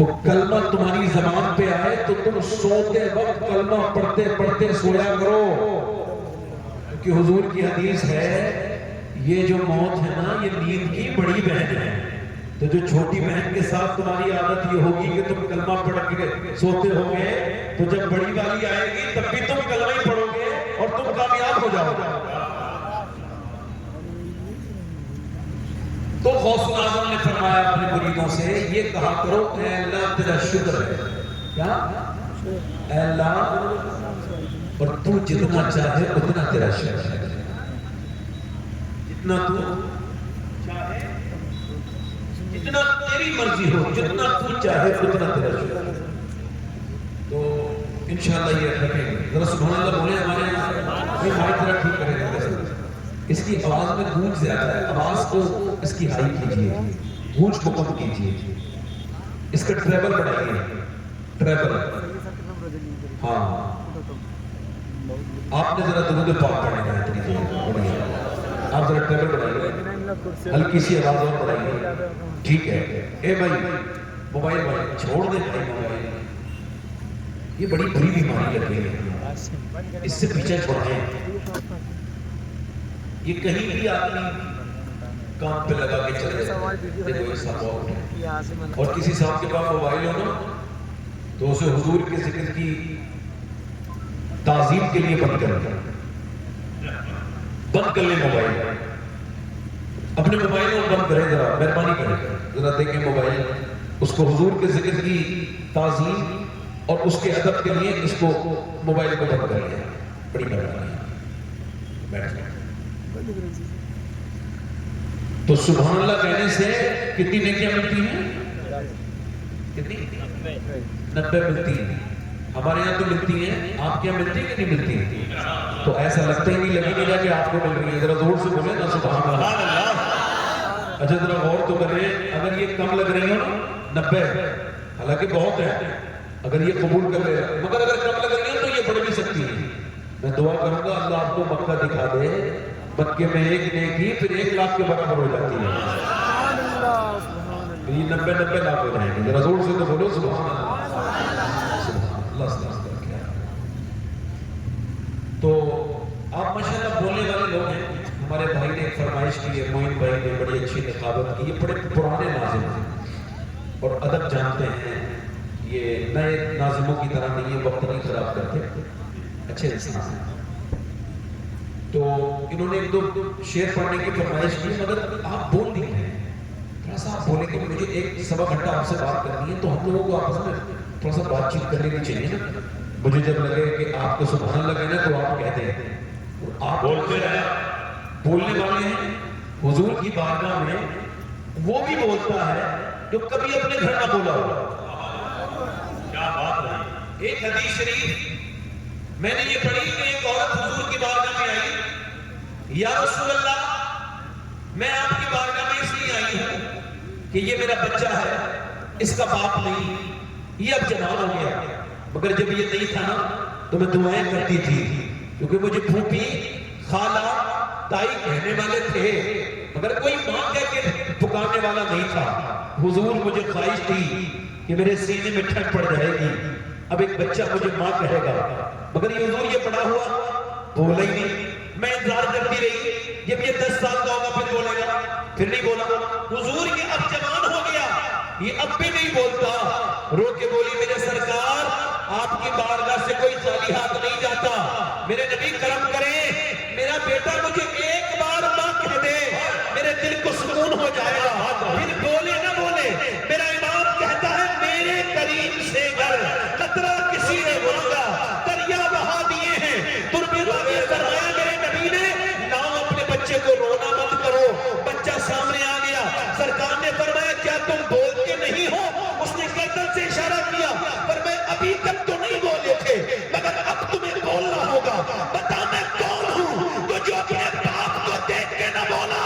تو کلمہ تمہاری زبان پہ آئے تو تم سوتے وقت کلمہ پڑھتے پڑھتے سویا کرو، کہ حضور کی حدیث ہے یہ جو موت ہے نا یہ نیند کی بڑی بہن ہے. تو جو چھوٹی بہن کے ساتھ تمہاری عادت یہ ہوگی کہ تم کلمہ پڑھ کے سوتے ہو گے، تو جب بڑی والی آئے گی تب بھی تم کلمہ ہی پڑھو گے اور تم کامیاب ہو جاؤ گے. تو غوث اعظم نے فرمایا اپنے مریدوں سے یہ کہا کرو اے اللہ تیرا شکر ہے، کیا اے اللہ اور تو جتنا چاہے اتنا تیرا شکر ہے، جتنا تو چاہے جتنا تیری مرضی ہو، جتنا تو چاہے اتنا تیرا شکر ہے. تو انشاءاللہ یہ رکھیں گے. ذرا سبحان اللہ بولے ہمارے یہاں یہ مائک ذرا ٹھیک کرے گا. اس کی آواز میں گونج زیادہ ہے، آواز کو اس کی ہائی کیجئے، گونج کو کم کیجئے، اس کا ٹریبل بڑھائیے، ٹریبل. ہاں آپ نے ذرا درود پاک پڑھنے کا اتنی دیر آپ ذرا ٹریبل بڑھائیے، ہلکی سی آواز اور بڑھائیے. ٹھیک ہے. اے بھائی موبائل بھائی چھوڑ دے بھائی موبائل، یہ بڑی بری بیماری لگ گئی ہے، اس سے پیچھے چھوڑیں. یہ کہیں بھی آدمی کام پہ لگا کے چلے دیکھو اس صاحب اور کسی صاحب کے پاس موبائل ہو نا تو اسے حضور کے ذکر کی تعظیم کے لیے بند کر لیں موبائل. اپنے موبائل کو بند کریں، ذرا مہربانی کریں، ذرا دیکھیں موبائل، اس کو حضور کے ذکر کی تعظیم اور اس کے ادب کے لیے اس کو موبائل کو بند کر لیں. بڑی مہربانی. تو سبحان اللہ کہنے سے کتنی نیکیاں ملتی ہیں؟ کتنی؟ 90 ملتی ہیں. ہمارے یہاں تو ملتی ہیں، آپ کیا ملتی ہیں کہ نہیں ملتی ہیں؟ تو ایسا لگتا ہی نہیں، لگی نہیں جا کہ آپ کو مل رہی ہے. ذرا زور سے بولیں نا سبحان اللہ. اچھا ذرا غور تو کریں، اگر یہ کم لگ رہی ہو 90 حالانکہ بہت ہے اگر یہ قبول کر لے، مگر اگر کم لگ رہی ہو تو یہ بڑھ بھی سکتی ہے. میں دعا کروں گا اللہ آپ کو مکہ دکھا دے، مکے میں ایک نیکی پھر 1 لاکھ کے برابر ہو جاتی ہے. یہ 90 لاکھ ہو جائیں گے. ذرا زور سے تو بولو سبحان اللہ. تو آپ ماشاءاللہ بولنے والے لوگ ہیں. ہمارے بھائی نے ایک فرمائش کی ہے، معین بھائی نے بڑی اچھی نقابت کی. یہ بڑے پرانے ناظم ہیں اور ادب جانتے ہیں، یہ نئے ناظموں کی طرح نہیں، یہ وقت نہیں خراب کرتے، اچھے انسان ہیں. تو انہوں نے 1-2 شعر پڑھنے کی فرمائش کی، مگر آپ بول نہیں رہے. تھوڑا سا آپ بولیں گے، مجھے 1-1.25 گھنٹہ آپ سے بات کرنی ہے، تو ہم لوگوں کو آپس میں تھوڑا سا بات چیت کرنے کی چاہیے نا. مجھے جب لگے کہ آپ کو سبحان اللہ کہنا تو آپ کہتے ہیں، آپ بولتے رہے. بولنے والے ہیں حضور کی بارگاہ میں، وہ بھی بولتا ہے جو کبھی اپنے گھر نہ بولا ہو. کیا بات ہے. ایک حدیث شریف میں نے یہ پڑھی کہ ایک عورت حضور کی بارگاہ میں آئی، یا رسول اللہ میں آپ کی بارگاہ میں اس لیے آئی ہوں کہ یہ میرا بچہ ہے، اس کا باپ نہیں، یہ اب جوان ہو گیا، مگر جب یہ نہیں تھا نا تو میں دعائیں کرتی تھی، کیونکہ مجھے پھوپھی خالہ تائی کہنے والے تھے مگر کوئی ماں کہہ کے پکارنے والا نہیں تھا. حضور مجھے خواہش تھی کہ میرے سینے میں ٹھنڈ پڑ جائے گی، اب ایک بچہ مجھے ماں کہے گا، مگر یہ حضور یہ بڑا ہوا بولا ہی نہیں. میں انتظار کرتی رہی، جب یہ 10 سال کا ہوگا پھر بولے گا، پھر نہیں بولا. حضور یہ اب جوان ہو گیا، یہ اب بھی نہیں بولتا. رو کے بولی میرے سرکار آپ کی بارگاہ سے کوئی خالی ہاتھ نہیں جاتا، میرے نبی کرم کریں، میرا بیٹا مجھے ایک بار ماں کہہ دے، میرے دل کو سکون ہو جائے گا. پھر بولے نہ بولے، میرا امام کہتا ہے میرے کریم سے گر قطرہ کسی نے مانگا دریا بہا دیے ہیں. تربی باغی فرمایا میرے نبی نے لاؤ اپنے بچے کو رونا مت کرو. بچہ سامنے آ گیا، سرکار نے فرمایا کیا تم بولتے نہیں ہو؟ اس نے گردن سے اشارہ کیا، فرمایا ابھی تک تو نہیں بولے تھے مگر اب تمہیں بولنا ہوگا. بتا میں کون ہوں تو جو اپنے باپ کو دیکھ کے نہ بولا،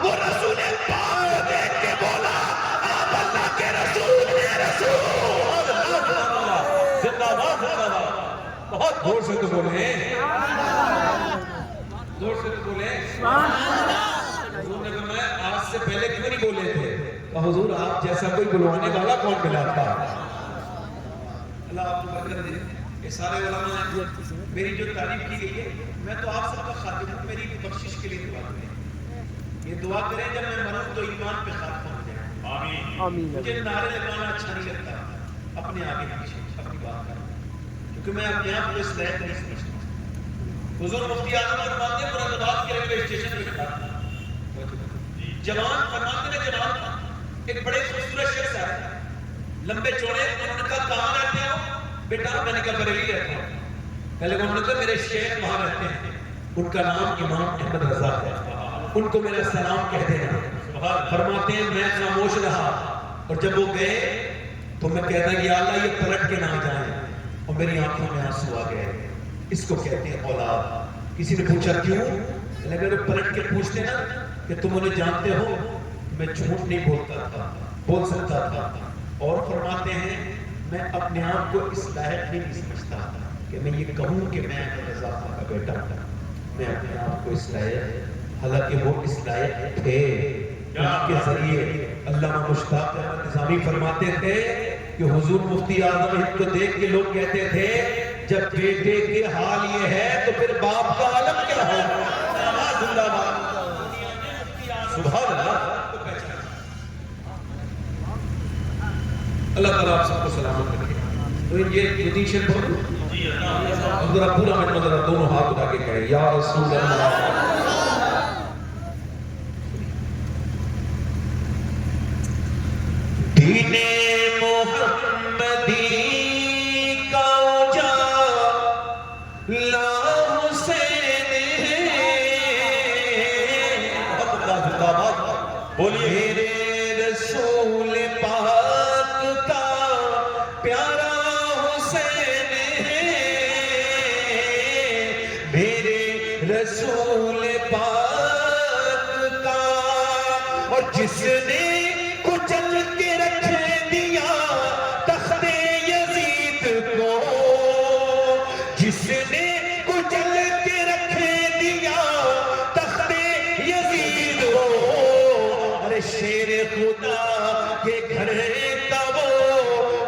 وہ رسول پاک کو دیکھ کے بولا آپ اللہ کے رسول ہیں. رسول زندہ باد، زندہ باد. بہت زور سے تو بولے، زور سے تو بولے. حضور نے فرمایا آج سے پہلے کیوں نہیں بولے تھے؟ حضور آپ جیسا کوئی بلوانے والا کون ملا تھا؟ اللہ آپ کو برکت دے. یہ سارے علماء ہیں. میری جو تعریف کی گئی ہے میں تو آپ سب کا خادم ہوں. میری بخشش کے لیے دعا کریں. یہ دعا کریں جب میں مروں تو ایمان پہ خاتمہ ہو جائے. آمین. مجھے نعرے لگانا اچھا نہیں لگتا اپنے آگے پیچھے اپنی بات کرنا، کیونکہ میں اپنے آپ کو اس لائق نہیں سمجھتا. حضور مفتی اعظم فرماتے ہیں مراد آباد کے ریلوے اسٹیشن پہ کھڑا تھا جوان، فرماتے ہیں جوان تھا، ایک بڑے خوبصورت شخص آئے لمبے چوڑے. انہوں نے کہا کہاں رہتے ہو؟ بیٹا میں نے کہا بریلی رہتا ہوں. پہلے انہوں نے کہا میرے شیخ وہاں رہتے ہیں، ان کا نام امام احمد رضا ہے، ان کو میرا سلام کہہ دینا. فرماتے ہیں میں خاموش رہا اور جب وہ گئے تو میں کہتا کہ یا اللہ یہ پلٹ کے نہ جائیں، اور میری آنکھوں میں آنسو آ گئے. اس کو کہتے ہیں اولاد. کسی نے پوچھا کیوں؟ اگر پلٹ کے پوچھتے نا کہ تم انہیں جانتے ہو، میں جھوٹ نہیں بولتا تھا، بول سکتا تھا. اور فرماتے ہیں میں اپنے آپ کو اس لائق نہیں سمجھتا کہ میں یہ کہوں کہ میں رضا خان کا بیٹا ہوں. میں اپنے آپ کو اس لائق، حالانکہ وہ اس لائق تھے. ان کے ذریعے علامہ مشتاق احمد نظامی فرماتے تھے کہ حضور مفتی اعظم ہند کو دیکھ کے لوگ کہتے تھے جب بیٹے کے حال یہ ہے تو پھر باپ کا عالم کیا ہوگا. زندہ باد. سبحان اللہ. اللہ تعالیٰ آپ سب کو سلامت رکھے. تو یہ پوزیشن بہت ذرا پورا میں ذرا دونوں ہاتھ اٹھا کے کہے یا رسول اللہ. دین محمدی کا اجالا حسین بولیے میرے رسول پاک کا پیارا حسین میرے رسول پاک کا. اور جس نے کچل کے رکھ دیا تخت یزید کو، جس نے کچل کے رکھ دیا تخت یزید کو، ارے شیر خدا کے گھر کا وہ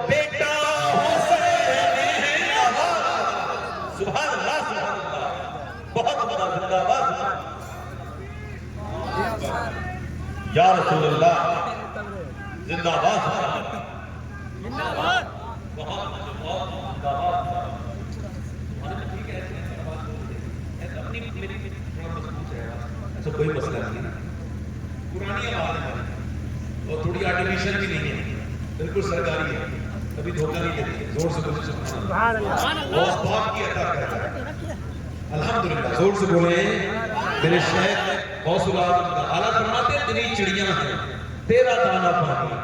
بیٹا حسین ہے. سبحان اللہ سبحان اللہ. بہت بڑا زندہ باد. یا رسول اللہ زندہ باد. زندہ باد. بہت زندہ باد. ایسا کوئی مسئلہ نہیں. پرانی آواز ہے اور تھوڑی آرٹیفیشل بھی نہیں ہے، بالکل سرکاری ہے. کبھی دھوکہ نہیں دیتی. زور سے بولے سبحان اللہ. بہت بہت کی عطا کرتا ہے. الحمدللہ. زور سے بولے میرے شیخ غوث العظم کا اعلیٰ فرماتے ہیں تیری چڑیاں ہیں تیرا دانا پانی.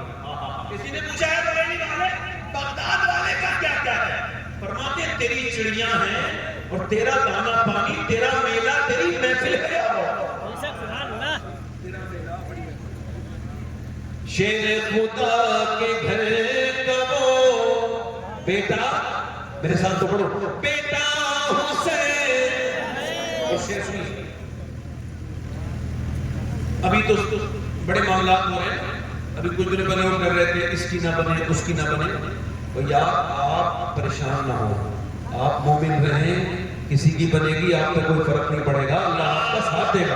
کسی نے پوچھا ہے بریلی والے بغداد والے کا کیا کیا ہے؟ فرماتے ہیں تیری چڑیاں ہیں اور تیرا دانا پانی، تیرا میلہ، تیری محفل ہے. شیر خدا کے گھر کا وہ بیٹا، میرے ساتھ تو پڑھو، بیٹا حسین. اور شیر سنی ابھی تو بڑے معاملات ہو رہے ہیں. ابھی کچھ دن پہلے ہم کر رہے تھے اس کی نہ بنے اس کی نہ بنے. تو یار آپ پریشان نہ ہو، آپ مومن رہیں. کسی کی بنے گی آپ کو کوئی فرق نہیں پڑے گا، اللہ آپ کا ساتھ دے گا.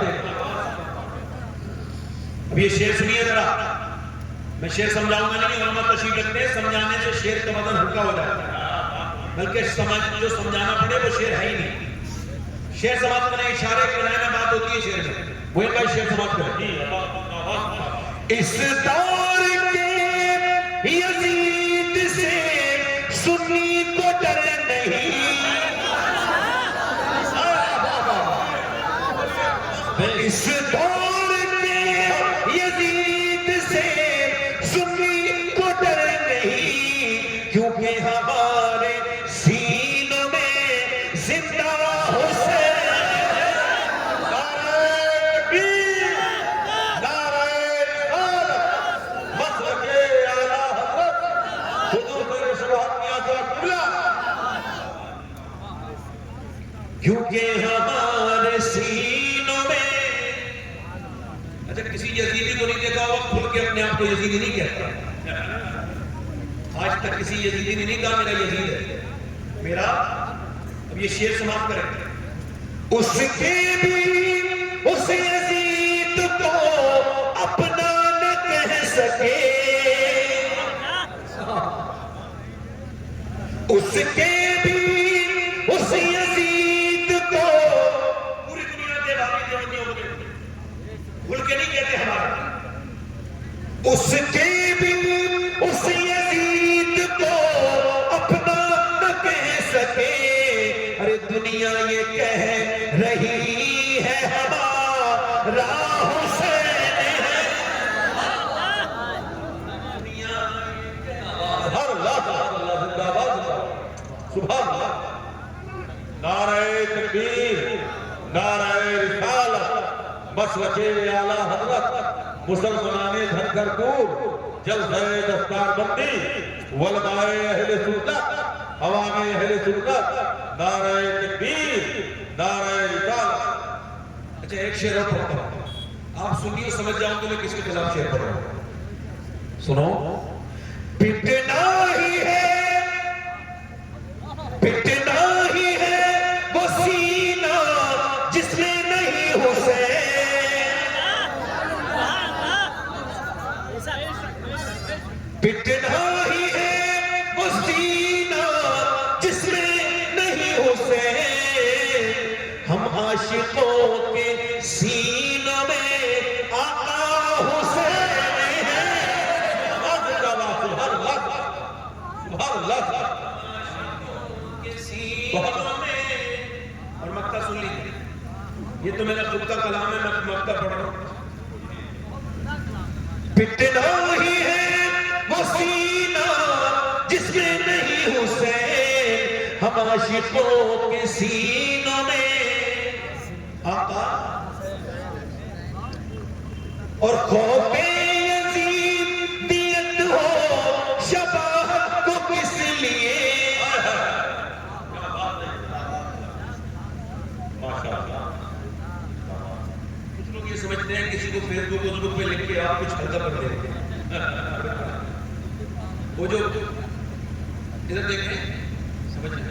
اب یہ شعر سنیے ذرا. میں شعر سمجھاؤں گا نہیں، علماء تشریف رکھتے ہیں سمجھانے سے شعر کا وزن ہلکا ہو جاتا ہے، بلکہ جو سمجھانا پڑے وہ شعر ہے ہی نہیں. شعر سماعت کریں، اشارے کرنے میں بات ہوتی ہے شعر میں. وہ ایک بار شعر سماعت کریں. اس دور کے یزید سے سنی کو ڈر نہیں، اس دور کے یزید سے سنی کو ڈر نہیں، کیونکہ ہمارے سینوں میں زندہ حسین. کیونکہ ہمارے سینوں میں. اچھا کسی یزیدی کو نہیں دیکھا وہ کھل کے اپنے آپ کو یزیدی نہیں کہتا. آج تک کسی یزیدی نے نہیں کہا میرا یزید ہے میرا. اب یہ شعر سماعت کریں. اس کے بھی اس یزید کو اپنا نہ کہہ سکے, اس کے بھی اس یزید کو پوری دنیا کے باقی دیوتیوں کو بھول کے نہیں کہتے ہمارا. اس کے بھی اس یزید کو اپنا نہ کہہ سکے, ارے دنیا یہ کہہ رہی ہے ہمارا حسین ہے. دنیا ہر سبحان اللہ. نعرہ تکبیر, نعرہ رسالت, مسلک اعلی حضرت, مسلمانان دھن کر دور, جلسہ دستار بندی, علماء اہل سنت, عوام اہل سنت, نعرہ تکبیر, نعرہ رسالت. اچھا ایک شعر اور پڑھتا ہوں, آپ سنیے سمجھ جاؤں تو میں کس کے خلاف شعر پڑھ رہا ہوں. سنو. پٹنا ہی ہے, پٹنا ہی ہے وہ سینہ جس میں نہیں حسین, پٹنا ہی ہے وہ سینہ جس میں نہیں حسین, ہم عاشقوں کے سینوں میں آقا حسین ہے. سبحان اللہ, سبحان اللہ. اور مقطع سن لیجیے, یہ تو میرا خود کا کلام ہے, میں مقطع پڑھ رہا ہوں. پٹنا ہی ہے وہ سینہ جس میں نہیں حسین, ہم عاشقوں کے سینوں میں آقا, اور خوف یزیدیت ہو شباہت کو کس لیے. کچھ لوگ یہ سمجھتے ہیں کسی کو فیس بک اس بک پہ لکھ کے آپ کچھ خرچہ کر دیں. وہ جو ادھر دیکھیں سمجھ لیں,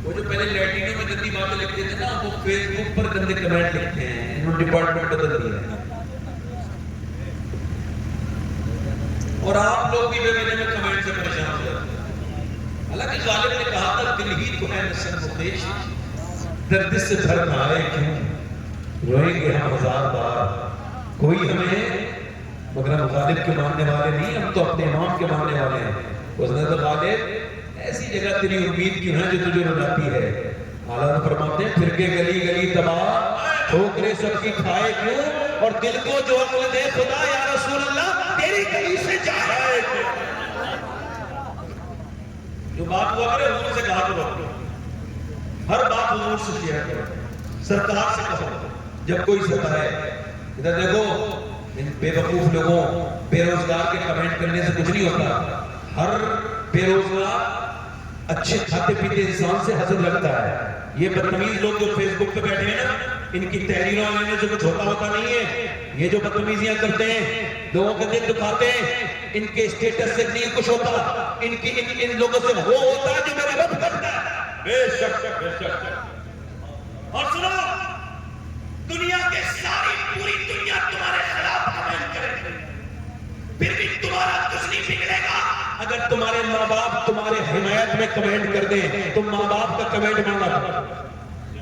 وہ جو پہلے لیٹینوں میں گندی باتیں لکھتے تھے نا, وہ فیس بک پر گندے کمنٹ لکھتے ہیں. انہوں نے ڈپارٹمنٹ بدل دیا ہے, اور آپ لوگ بھی بے وجہ میں کمنٹ سے پریشان ہو جاتے ہیں. حالانکہ غالب نے کہا تھا دل ہی تو ہے نسل مخیش, درد سے بھر آئے کیوں روئیں گے ہم ہزار بار. کوئی ہمیں مگر ہم غالب کے ماننے والے نہیں, ہم تو اپنے امام کے ماننے والے ہیں. حضرت غالب ایسی جگہ تیری امید کیوں ہے جو تجھے رلاتی ہے. اعلیٰ فرماتے ہیں پھر کے گلی گلی تباہ, ٹھوکریں سب کی کھائے کیوں, اور دل کو جو عقل دے خدا یا رسول اللہ تیری گلی سے جائے. جو بات ہوا کرے حضور سے کہا کرو, ہر بات حضور سے شیئر کرو, سرکار سے کہو جب کوئی ستائے. ادھر دیکھو ان بے وقوف لوگوں, بے روزگار کے کمنٹ کرنے سے کچھ نہیں ہوتا. ہر بے روزگار اچھے کھاتے پیتے انسان سے حسد لگتا ہے. یہ بدتمیز لوگ جو فیس بک پہ بیٹھے ہیں نا, ان کی تحریروں لینے سے کچھ ہوتا نہیں ہے. یہ جو بدتمیزیاں کرتے ہیں, لوگوں کے دل دکھاتے ہیں, ان کے اسٹیٹس سے نہیں کچھ ہوتا. ان لوگوں سے وہ ہوتا ہے جو میرا رب کرتا ہے. بے شک بے شک. اور سنو, دنیا کے ساری پوری دنیا تمہارے خلاف کمنٹ کرے, پھر بھی تمہارا کچھ نہیں بگڑے گا. اگر تمہارے ماں باپ تمہارے حمایت میں کمنٹ کر دیں, تم ماں باپ کا کمنٹ ماننا.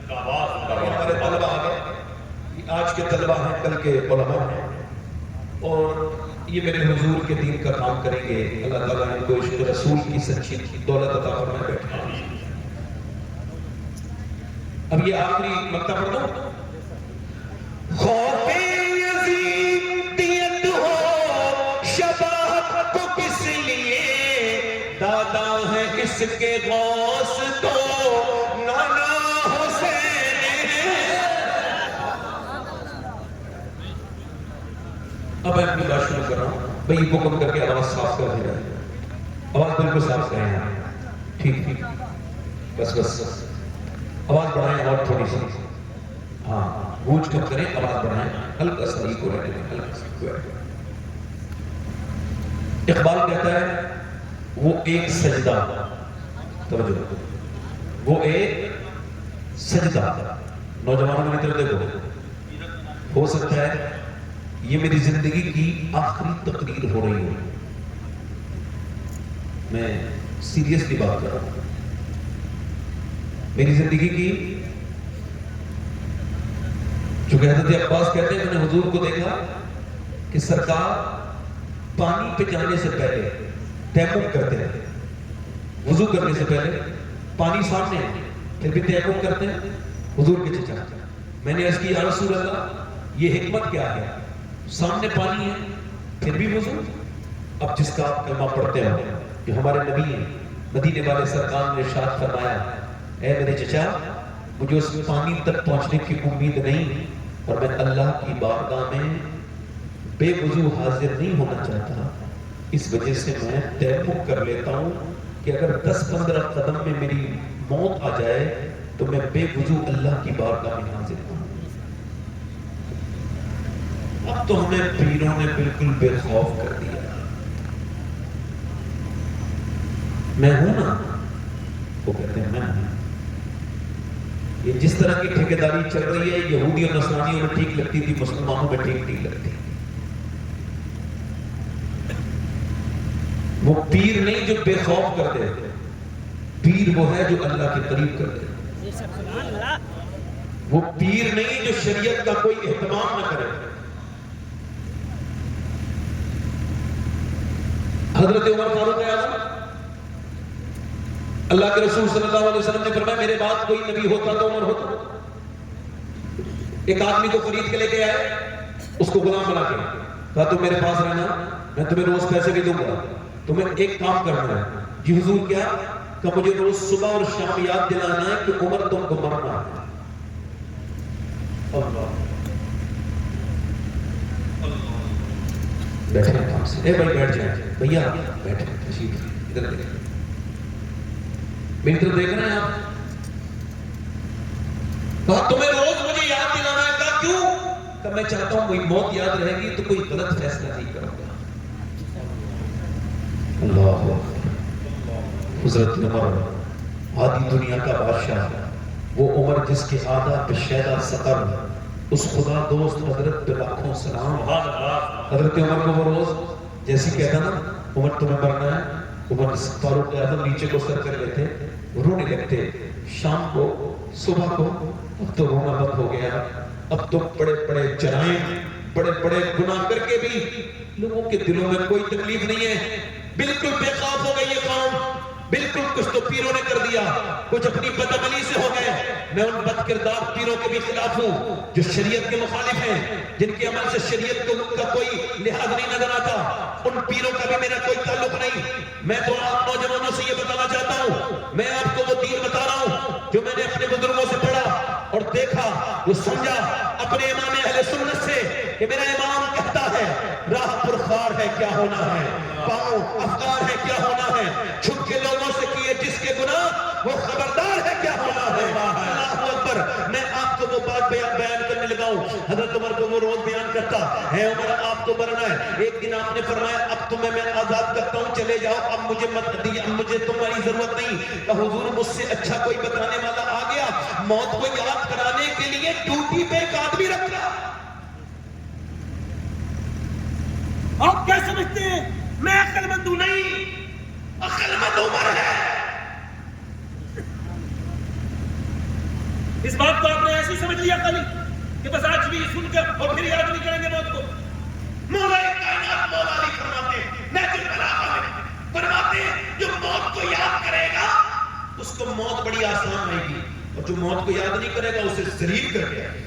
ہمارے طلبہ آ گئے, آج کے طلبہ ہیں کل کے علماء ہیں, اور یہ میرے حضور کے دین کا کام کریں گے. اللہ تعالیٰ ان کو عشق رسول کی سچی دولت عطا فرمائے. بیٹھے اب یہ آخری مقطع پڑھ دوں. خوف یزیدیت ہو شباہت کو کس لیے, دادا ہے اس کے غوث تو نانا حسین ہے. اب میں اپنی بات شروع کر رہا ہوں. بھئی یہ حکم کر کے آواز صاف کر دے رہا ہے, آواز بالکل صاف کریں ہیں. ٹھیک ٹھیک, بس بس آواز بڑھائیں اور تھوڑی سی. ہاں گونج کم کریں, آواز بڑھائیں, ہلکا سا ہی کو رہنے دیں, ہلکا سا. اقبال کہتا ہے وہ ایک سجدہ، توجہ، وہ ایک سجدہ، نوجوانوں کی طرف دیکھو، ہو سکتا ہے یہ میری زندگی کی آخری تقریر ہو رہی ہو، میں سیریسلی بات کر رہا ہوں، میری زندگی کی، جو حضرت عباس کہتے ہیں میں نے حضور کو دیکھا کہ سرکار پانی پہ جانے سے پہلے تیمم کرتے ہیں، وضو کرنے سے پہلے پانی سامنے ہے پھر بھی تیمم کرتے ہیں حضور کے چچا۔ میں نے عرض کی یا رسول اللہ یہ حکمت کیا ہے، سامنے پانی ہے پھر بھی وضو؟ اب جس کا آپ کلمہ پڑھتے ہو کہ ہمارے نبی ہیں، مدینے والے سرکار نے ارشاد فرمایا اے میرے چچا مجھے اس پانی تک پہنچنے کی امید نہیں اور میں اللہ کی بارگاہ میں بے وضو حاضر نہیں ہونا چاہتا، اس وجہ سے میں تیمم کر لیتا ہوں کہ اگر 10-15 قدم میں میری موت آ جائے تو میں بے وضو اللہ کی بارگاہ میں حاضر ہوں۔ اب تو ہمیں پیروں نے بالکل بے خوف کر دیا، میں ہوں نا، وہ کہتے ہیں میں ہوں۔ یہ جس طرح کی ٹھیکیداری چل رہی ہے یہودی اور نصرانیوں میں ٹھیک لگتی تھی، مسلمانوں میں ٹھیک نہیں لگتی۔ وہ پیر نہیں جو بے خوف کرتے، پیر وہ ہے جو اللہ کے قریب کرتے، وہ پیر نہیں جو شریعت کا کوئی اہتمام نہ کرے۔ حضرت عمر فاروق اعظم، اللہ کے رسول صلی اللہ علیہ وسلم نے فرمایا میرے بعد کوئی نبی ہوتا تو عمر ہوتا۔ ایک آدمی کو خرید کے لے کے آئے، اس کو غلام بنا کے کہا تم میرے پاس رہنا، میں تمہیں روز پیسے بھی دوں گا، تمہیں ایک کام کرنا ہے۔ جی حضور کیا؟ کہ مجھے روز صبح اور شام یاد دلانا ہے کہ عمر تم کو مرنا ہے۔ اللہ بیٹھے کام سے، اے بھائی بیٹھ جائیں، بھیا بیٹھے، تشریف ادھر دیکھیں، میری طرف دیکھ رہے ہیں آپ؟ کہا تمہیں روز مجھے یاد دلانا ہے، کہا کیوں؟ کہ میں چاہتا ہوں کوئی موت یاد رہے گی تو کوئی غلط فیصلہ نہیں کروں گا۔ اللہ حضرت عمر آدھی دنیا کا بادشاہ، وہ عمر جس کے آدھا بشیدہ سقر، اس خدا دوست حضرت پہ لاکھوں سلام۔ حضرت عمر کو وہ روز جیسی کہتا نا عمر تمہیں مرنا ہے، عمر فاروق اعظم نیچے کو سر کر لیتے، رونے لگتے، شام کو صبح کو۔ اب تو رونا بند ہو گیا، اب تو بڑے بڑے جرائم، بڑے بڑے گناہ کر کے بھی لوگوں کے دلوں میں کوئی تکلیف نہیں ہے، بالکل بے خوف ہو گئی یہ قوم، بالکل کچھ تو پیروں نے کر دیا، کچھ اپنی بدعملی سے ہو گئے۔ میں ان بد کردار پیروں کے بھی خلاف ہوں جو شریعت کے مخالف ہیں، جن کے عمل سے شریعت کا کوئی لحاظ نہیں نظر آتا، ان پیروں کا بھی میرا کوئی تعلق نہیں۔ میں تو آپ نوجوانوں سے یہ بتانا چاہتا ہوں، میں آپ کو وہ دین بتا رہا ہوں جو میں نے اپنے بزرگوں سے پڑھا اور دیکھا، وہ سمجھا اپنے امام اہل سنت سے کہ میرا امام کہتا ہے راہ پرخار ہے کیا ہونا ہے، پاؤں افکار ہے کیا ہونا ہے، چھپ کے لوگوں سے کیے جس کے گناہ وہ خبردار ہے کیا ہونا ہے۔ اللہ اکبر۔ میں آپ کو وہ بات بیان کرنے لگا ہوں، حضرت عمر کو وہ روز بیان کرتا ہے عمر آپ کو مرنا ہے۔ ایک دن آپ نے فرمایا اب تمہیں میں آزاد کرتا ہوں، چلے جاؤ، اب مجھے مت دی، اب مجھے تمہاری ضرورت نہیں۔ کہ حضور مجھ سے اچھا کوئی بتانے والا آ گیا، موت کو یاد کرانے کے لیے ڈیوٹی پہ ایک آدمی رکھا۔ آپ کیا سمجھتے ہیں میں عقل مند ہوں؟ نہیں، عقل مند عمر ہے۔ اس بات کو آپ نے ایسی سمجھ لیا خالی کہ بس آج بھی سن کر اور پھر یاد نہیں کریں گے موت کو۔ مولا کائنات مولا علی فرماتے ہیں، نہج البلاغہ میں فرماتے ہیں جو موت کو یاد کرے گا اس کو موت بڑی آسان آئے گی، اور جو موت کو یاد نہیں کرے گا اسے ذلیل کر کے آئے گی۔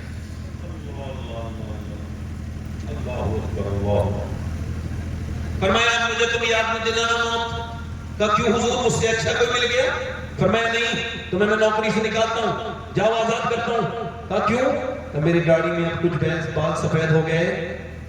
اللہ اکبر اللہ۔ فرمایا مجھے تم یاد نہ دلانا موت کا، کیوں حضور مجھ سے اچھا کوئی مل گیا؟ فرمایا نہیں، تمہیں میں نوکری سے نکالتا ہوں، جاؤ آزاد کرتا ہوں۔ کہا کیوں؟ کہ میری گاڑی میں اب کچھ بینس بال سفید ہو گئے،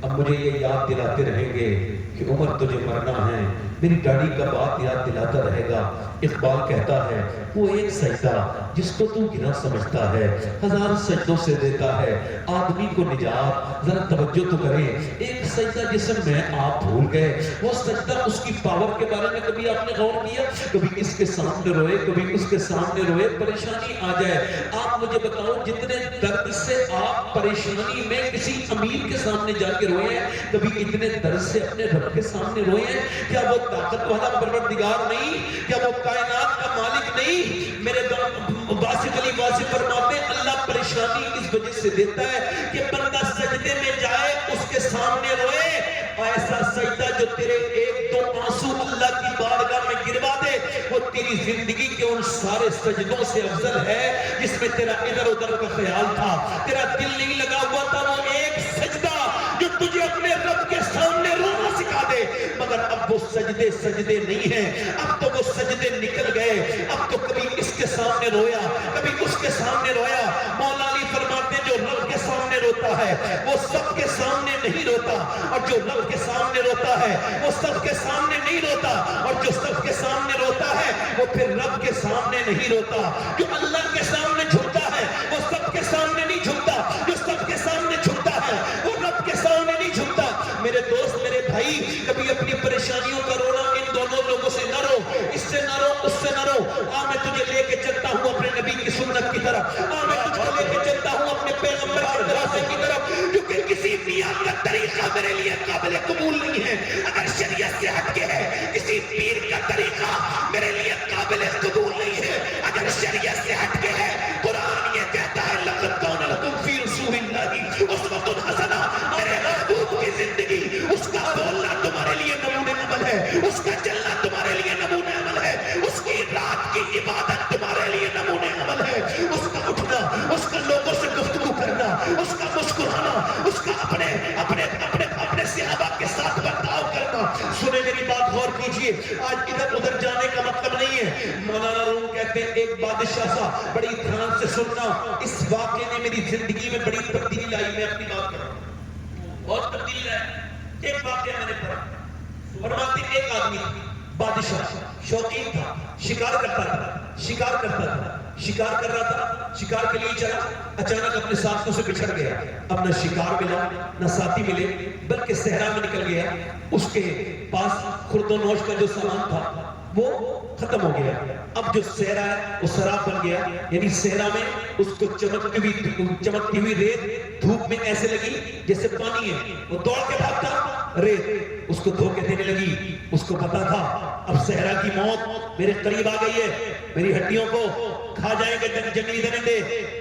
اب مجھے یہ یاد دلاتے رہیں گے کہ عمر تجھے مرنا ہے، میری داڑھی کا بات یاد دلاتا رہے گا۔ اقبال کہتا ہے وہ ایک سجدہ جس کو تو گناہ سمجھتا ہے، ہزار سجدوں سے دیتا ہے آدمی کو نجات۔ ذرا توجہ تو کریں، ایک سجدہ جسم میں آپ بھول گئے، وہ سجدہ اس کی پاور کے بارے میں کبھی آپ نے غور کیا؟ کبھی اس کے سامنے روئے، کبھی اس کے سامنے روئے، پریشانی آ جائے۔ آپ مجھے بتاؤ جتنے درد سے آپ پریشانی میں کسی امیر کے سامنے جا کے روئے ہیں، کبھی اتنے درد سے اپنے رب کے سامنے روئے ہیں؟ کیا وہ طاقت والا پروردگار نہیں؟ کیا وہ کائنات کا مالک نہیں؟ میرے واسف علی واسف فرماتے ہیں اللہ پریشانی اس وجہ سے دیتا ہے کہ بندہ سجدے میں جائے، اس کے سامنے روئے، ایسا سجدہ جو تیرے ایک دو آنسو اللہ کی بارگاہ میں گروا دے، وہ تیری زندگی کے ان سارے سجدوں سے افضل ہے جس میں تیرا ادھر ادھر کا خیال تھا، تیرا دل نہیں لگا ہوا تھا۔ وہ ایک سجدہ جو تجھے اپنے رب کے سامنے رونا سکھا دے، مگر اب وہ سجدے نہیں ہیں، اب تو وہ سجدے نکل گئے۔ اب تو کبھی اس کے سامنے رویا، کبھی اس کے سامنے رویا۔ مولا علی فرماتے ہیں جو رب کے سامنے روتا ہے وہ سب کے سامنے نہیں روتا، اور جو رب کے سامنے روتا ہے وہ سب کے سامنے نہیں روتا، اور جو سب کے سامنے روتا ہے وہ پھر رب کے سامنے نہیں روتا۔ جو اللہ کے سامنے جھکتا ہے وہ سب کے سامنے نہیں جھکتا، جو سب کے سامنے جھکتا ہے وہ رب کے سامنے نہیں جھکتا۔ میرے دوست، میرے بھائی، کبھی اپنی پریشانیوں کا رونا ان دونوں لوگوں سے نہ رو، اس سے نہ رو، اس سے نہ رو۔ میں تجھے لے کے چلتا ہوں اپنے نبی کی سنت کی طرف، میں تجھ کو لے کے چلتا ہوں اپنے پیغمبر کے راستے کی طرف، کیونکہ کسی میاں کا طریقہ میرے لیے قابل قبول نہیں ہے اگر شریعت سے ہٹ کے ہے، کسی پیر کا طریقہ میرے لیے قابل قبول نہیں ہے اگر شریعت سے ہٹ کے ہے۔ قرآن یہ کہتا ہے لقد کان لکم فی رسول اللہ اسوۃ حسنہ، میرے محبوب کی زندگی، اس کا بولنا تمہارے لیے نمونہ عمل ہے، اس کا چلنا تمہارے لیے نمونہ عمل ہے، اس کی رات کی عبادت تمہارے لیے نمونہ عمل ہے، اس کا اٹھنا، اس کا لوگوں سے گفتگو کرنا، اس کا مسکرانا، اس کا اپنے صحابہ کے ساتھ برتاؤ کرنا۔ سنیں میری بات، غور کیجئے، آج ادھر ادھر جانے کا مطلب نہیں ہے۔ مولانا روم کہتے ہیں ایک بادشاہ سا، بڑی دھیان سے سننا، اس واقعے نے میری زندگی میں بڑی تبدیلی لائی۔ میں اپنی بات کروں، بہت تبدیلی لائی۔ ایک واقعہ میں نے پڑھا، فرماتے ہیں ایک آدمی بادشاہ شوقین تھا، شکار کرتا تھا، شکار کر رہا تھا، شکار کے لیے چلا، اچانک اپنے ساتھیوں سے بچھڑ گیا۔ اب نہ شکار ملا، نہ ساتھی ملے، بلکہ صحرا میں نکل گیا۔ اس کے پاس خورد و نوش کا جو سامان تھا وہ ختم ہو گیا۔ اب جو صحرا ہے وہ سراب بن گیا، یعنی صحرا میں اس کو چمکتی ہوئی ریت دھوپ میں ایسے لگی جیسے پانی ہے، وہ دوڑ کے بھاگتا، ریت اس کو دھوکے دینے لگی۔ اس کو پتا تھا اب صحرا کی موت میرے قریب آ گئی ہے، میری ہڈیوں کو کھا جائیں گے جنگلی درندے۔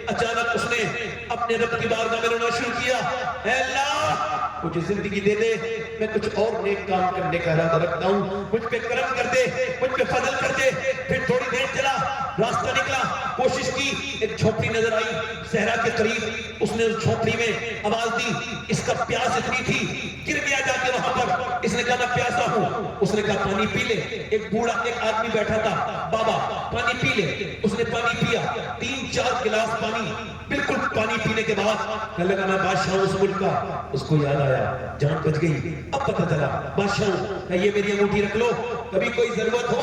اچانک اس نے اپنے رب کی بارگاہ میں رونا شروع کیا، اے اللہ مجھے زندگی دے دے، میں کچھ اور نیک کام کرنے کا ارادہ رکھتا ہوں، مجھ پہ کرم کر دے، مجھ پہ فضل کر دے۔ پھر تھوڑی دیر چلا، راستہ نکلا، کوشش کی، ایک جھوپڑی نظر آئی صحرا کے قریب۔ اس نے اس جھوپڑی میں آواز دی، اس کا پیاس اتنی تھی، گر گیا جا کے وہاں پر۔ اس نے کہا میں پیاسا ہوں، اس نے کہا پانی پی لے۔ ایک بوڑھا ایک آدمی بیٹھا تھا، بابا پانی پی لے۔ اس نے پانی پیا، 3-4 گلاس پانی، بالکل پانی پینے کے بعد کہنے لگا میں بادشاہ ہوں اس ملک کا۔ اس کو یاد آیا، جان بچ گئی۔ اب پتہ چلا بادشاہ ہوں، یہ میری انگوٹھی رکھ لو، کبھی کوئی ضرورت ہو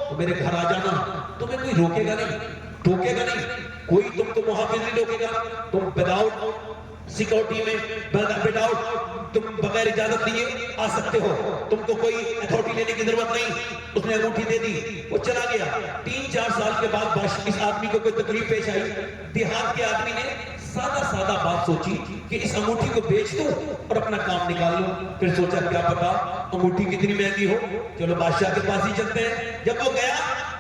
تو میرے گھر آ جانا، تمہیں کوئی روکے گا نہیں، ٹوکے گا نہیں، کوئی تم کو محافظ نہیں روکے گا، تم وداؤٹ سیکورٹی میں، وداؤٹ تم بغیر اجازت دیے آ سکتے ہو، تم کو کوئی اتھارٹی لینے کی ضرورت نہیں۔ اس نے انگوٹھی دے دی، وہ چلا گیا۔ 3-4 سال کے بعد اس آدمی کو کوئی تکلیف پیش آئی۔ دیہات کے آدمی نے سادہ بات سوچی کہ اس انگوٹھی کو بیچ دوں اور اپنا کام نکال لوں۔ پھر سوچا کیا پتا انگوٹھی کتنی مہنگی ہو، چلو بادشاہ کے پاس ہی چلتے ہیں۔ جب وہ گیا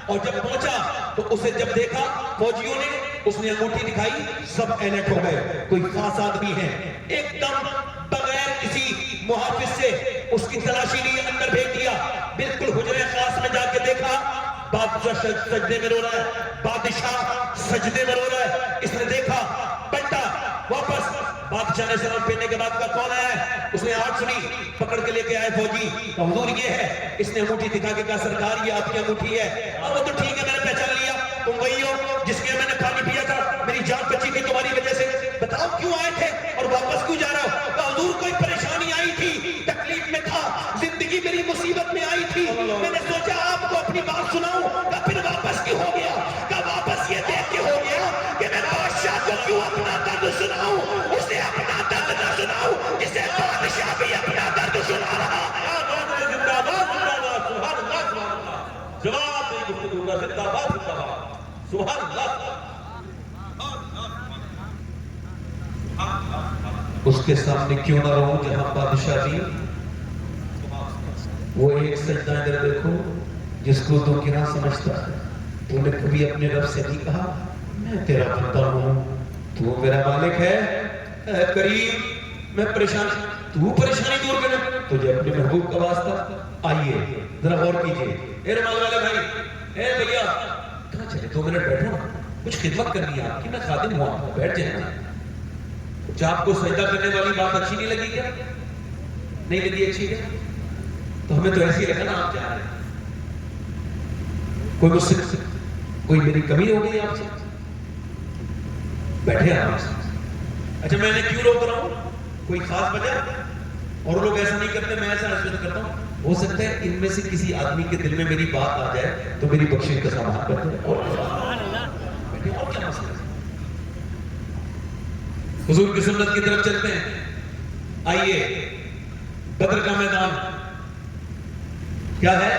اور جب پہنچا تو اسے جب دیکھا فوجیوں نے، اس نے انگوٹھی دکھائی، سب الرٹ ہو گئے، کوئی خاص آدمی ہے۔ ایک دم بغیر کسی محافظ سے اس کی تلاشی لیے اندر بھیج دیا۔ بالکل حجرے خاص میں جا کے دیکھا، بادشاہ سجدے میں رو رہا ہے، بادشاہ سجدے میں رو رہا ہے۔ اس نے دیکھا، پلٹا واپس، بادشاہ نے سلام پھیرنے کے بعد کہا کون ہے؟ اس نے آواز سنی، پکڑ کے لے کے آئے فوجی، تو حضور یہ ہے۔ اس نے انگوٹھی دکھا کے کہا سرکار یہ آپ کی انگوٹھی ہے۔ اب وہ تو ٹھیک ہے، میں نے پہچان لیا، تم وہی ہو جس کے میں نے پانی پیا تھا، میری جان بچی تھی تمہاری وجہ سے، بتاؤ کیوں آئے تھے اور واپس کیوں جا رہے ہو؟ حضور کوئی پریشانی آئی گفتگو کا زندہ باد زندہ باد سبحان اللہ. اس کے سامنے کیوں نہ رہوں جہاں بادشاہ دی. وہ ایک سجدہ ادھر دیکھو جس کو تو کیا سمجھتا ہے. تو نے کبھی اپنے رب سے نہیں کہا میں تیرا بندہ ہوں, تو میرا مالک ہے. اے کریم میں پریشان, تو پریشانی دور کرے. تجھے اپنے محبوب کا واسطہ, آئیے ذرا غور کیجئے. اے رمال والے بھائی, اے بھیا کہاں چلے, 2 منٹ بیٹھو نا, کچھ خدمت کرنی ہے آپ کی, میں خادم ہوں, بیٹھ جائیں نا. کیا آپ کو سجدہ کرنے والی بات اچھی نہیں لگی کیا؟ نہیں لگی اچھی کیا؟ تو ہمیں تو ایسی لگا نا آپ جا رہے ہیں. کوئی مجھ سے کوئی میری کمی ہو گئی آپ سے؟ بیٹھے آرام سے. اچھا میں نے کیوں روک رہا ہوں؟ کوئی خاص وجہ؟ اور لوگ ایسا نہیں کرتے, میں ایسا رسوت کرتا ہوں. ہو سکتا ہے ان میں سے کسی آدمی کے دل میں میری بات آ جائے تو میری بخشش کا سامان کرتے ہیں. اور کیا مسئلہ ہے؟ حضور کی سنت کی طرف چلتے ہیں. آئیے بدر کا میدان کیا ہے؟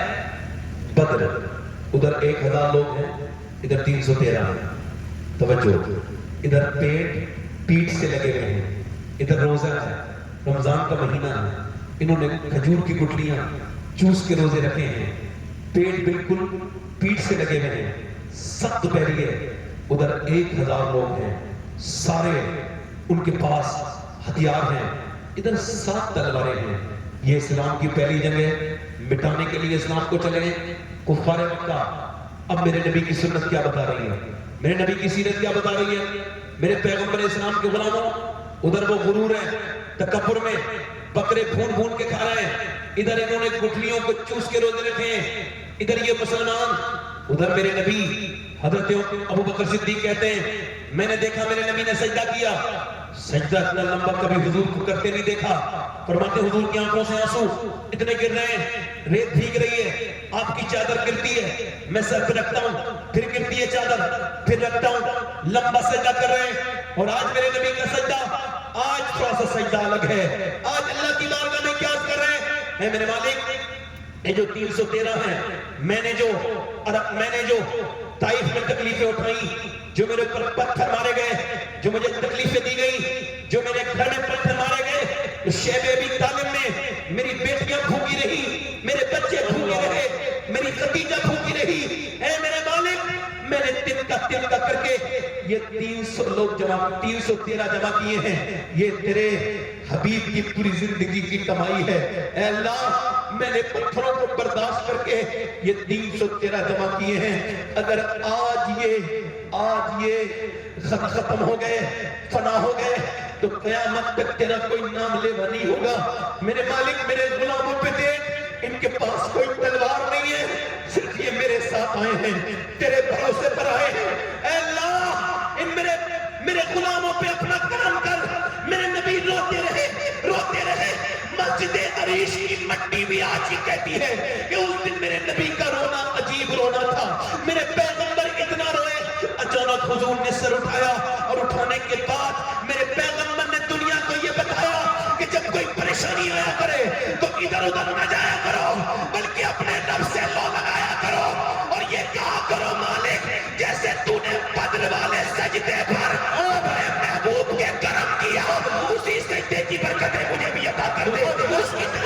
بدر. ادھر 1000 لوگ ہیں, ادھر 313 ہیں. توجہ, ادھر پیٹ سے لگے ہوئے ہیں, ادھر روزہ ہے, رمضان کا مہینہ ہے. انہوں نے کھجور کی گٹلیاں چوس کے روزے رکھے ہیں. پیٹ بالکل پیٹ سے لگے ہوئے ہیں, سخت دوپہری ہے. ادھر 1000 لوگ ہیں, سارے ان کے پاس ہتھیار ہیں. ادھر 7 تلواریں ہیں. یہ اسلام کی پہلی جنگ ہے, مٹانے کے لیے اسلام کو چلے ہیں کفار مکہ. اب میرے نبی کی سنت کیا بتا رہی ہے, میرے نبی کی سیرت کیا بتا رہی ہے؟ میرے پیغمبر اسلام کے غلاموں, ادھر وہ غرور ہے, تکبر میں بکرے بھون کے کھا رہے ہیں. ادھر انہوں نے گٹھلیوں کو چوس کے روزے رکھے ہیں. ادھر یہ مسلمان, ادھر میرے نبی. حضرت ابو بکر صدیق کہتے ہیں میں نے دیکھا میرے نبی نے سجدہ کیا. سجدہ اتنا لمبا کبھی حضور کو کرتے نہیں دیکھا. فرماتے حضور کی آنکھوں سے آنسو اتنے گر رہے ہیں, ریت بھیگ رہی ہے, آپ کی چادر گرتی ہے, میں سر پہ رکھتا ہوں, پھر گرتی ہے چادر, پھر رکھتا ہوں. لمبا سجدہ کر رہے ہیں. اور آج میرے نبی کا سجدہ, آج تھوڑا سا سجدہ الگ ہے. آج اللہ کی بارگاہ میں کیا کر رہے ہیں؟ اے میرے مالک, یہ جو 313 ہیں, میں نے جو طائف میں تکلیفیں اٹھائی, جو میرے اوپر پتھر مارے گئے, جو مجھے تکلیفیں دی گئی, جو میرے گھر میں پتھر مارے گئے, شیب ابی طالب میں میری بیٹیاں بھوکی رہی, میرے بچے بھوکے رہے, میری خدیجہ بھوکی رہی. اے میرے مالک, میں نے تنکا کر کے یہ 300 لوگ 313 جمع کیے ہیں. یہ تیرے حبیب کی پوری زندگی کی کمائی ہے. اے اللہ, میں نے پتھروں کو برداشت کر کے یہ 313 جمع کیے ہیں. اگر آج یہ ختم ہو گئے, فنا ہو گئے, تو قیامت تک تیرا کوئی نام لیوا نہیں ہوگا. میرے مالک, میرے غلاموں پہ دیکھ, ان کے پاس کوئی تلوار نہیں ہے, صرف یہ میرے ساتھ آئے ہیں, تیرے بھروسے پر آئے ہیں. اے اللہ, ان میرے غلاموں پہ اپنا کرم کر. میرے نبی روتے رہے. مسجد عریش کی مٹی بھی آج ہی کہتی ہے کہ اس دن میرے نبی کا رونا عجیب رونا تھا. میرے پیغمبر اتنا روئے, اچانک حضور نے سر اٹھایا, اور اٹھانے کے بعد میرے پیغمبر نے دنیا کو یہ بتایا کہ جب کوئی پریشانی آیا کرے تو ادھر ادھر نہ جایا کرو, بلکہ اپنے رب سے لو لگایا کرو, اور یہ کہا کرو مالک, جیسے تو نے بدر والے سجدے پر اپنے محبوب کے کرم کیا, اسی سجدے کی برکتیں مجھے بھی عطا کر دے,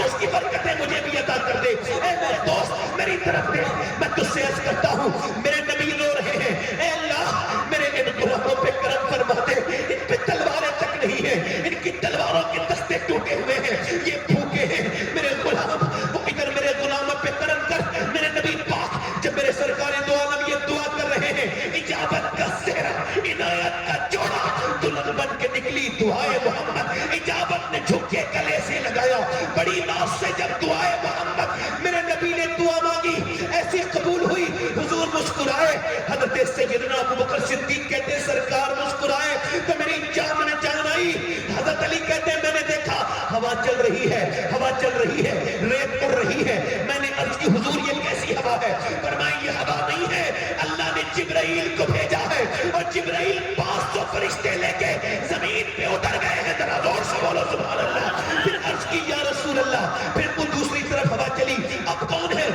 اس کی برکتیں مجھے بھی عطا کر دے. اے میرے دوست, میری طرف دے, میں تجھ سے عرض کرتا ہوں, میرے نبی رو رہے ہیں. اے اللہ, میرے ان غلاموں پہ کرم فرما دے. ان پہ تلواریں تک نہیں ہیں, ان کی تلواروں کے دستے ٹوٹے ہوئے ہیں, یہ بھوکے ہیں. میرے غلام, وہ ادھر میرے غلاموں پہ کرم کر. میرے نبی پاک جب میرے سرکار دو عالم یہ دعا کر رہے ہیں, اجابت کا سہرا, عنایت کا جوڑا, دلہن بن کے نکلی دعائے محمد. اجابت نے جھک کے گلے سے لگایا, بڑی ناز سے جب دعائے محمد میرے نبی نے دعا مانگی, ایسی قبول ہوئی. حضور مسکرائے. حضرت سیدنا ابو بکر صدیق کہتے ہیں سرکار مسکرائے تو میری جان میں جان آئی. حضرت علی کہتے ہیں میں نے دیکھا ہوا چل رہی ہے, ریت اڑ رہی ہے. میں نے عرض کی حضور یہ کیسی ہوا ہے؟ فرمایا یہ ہوا نہیں ہے, اللہ نے جبرائیل کو بھیجا ہے, اور جبرائیل 500 فرشتے لے کے زمین پہ اتر گئے ہیں. ذرا زور سے بولو سبحان اللہ. پھر عرض کی یا رسول اللہ, پھر وہ دوسری طرف ہوا چلی. اب کون ہے؟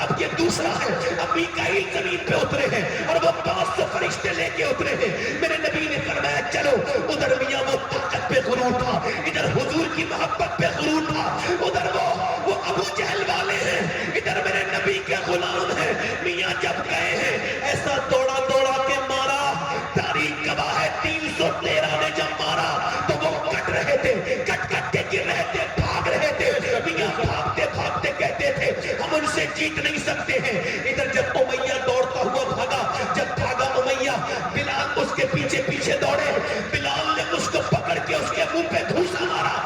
اب یہ دوسرا ہے اب میکائیل زمین پہ اترے ہیں اور وہ 500 فرشتے لے کے اترے ہیں. میرے نبی نے فرمایا چلو. ادھر میاں وہ طاقت پہ غرور تھا, ادھر حضور کی محبت پہ غرور تھا, ادھر وہ ابو جہل والے ہیں, ادھر میرے نبی کے غلام ہیں. میاں جب گئے ہیں ایسا دوڑا دوڑا کے مارا, تاریخ گواہ ہے 313 نے جب مارا تو وہ کٹ رہے تھے, کٹ کٹ کے گر رہے تھے, بھاگ رہے تھے. میاں بھاگتے بھاگتے کہتے تھے ہم ان سے جیت نہیں سکتے ہیں. ادھر جب امیہ دوڑتا ہوا بھاگا, جب بھاگا امیہ, بلال اس کے پیچھے پیچھے دوڑے. بلال نے اس کو پکڑ کے اس کے منہ پہ گھوسا مارا,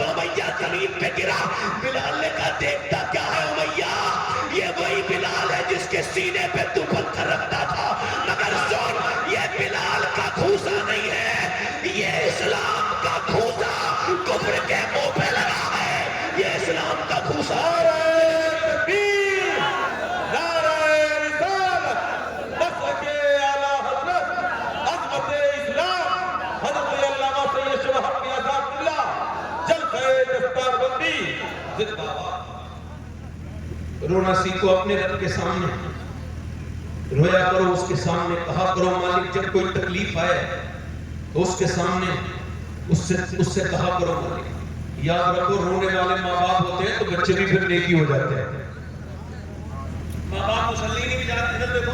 امیہ زمین پہ گرا. بلال نے کہا دیکھتا کیا ہے امیہ, یہ وہی بلال ہے جس کے سینے پہ تو پتھر رکھتا تھا, مگر سن یہ بلال کا گھوسا نہیں ہے, یہ اسلام کا گھوسا کفر کے منہ پہ لگا ہے. یہ اسلام کا گھوسا. رونا سیکھو اپنے رب کے سامنے, رویا کرو اس کے سامنے, کہا کرو مالک جب کوئی تکلیف آئے تو اس کے سامنے اس سے کہا کرو مالک. یاد رکھو رونے والے ماں باپ ہوتے ہیں تو بچے بھی پھر نیکی ہو جاتے ہیں. ماں باپ مسلی نہیں بھی جاتے. ادھر دیکھو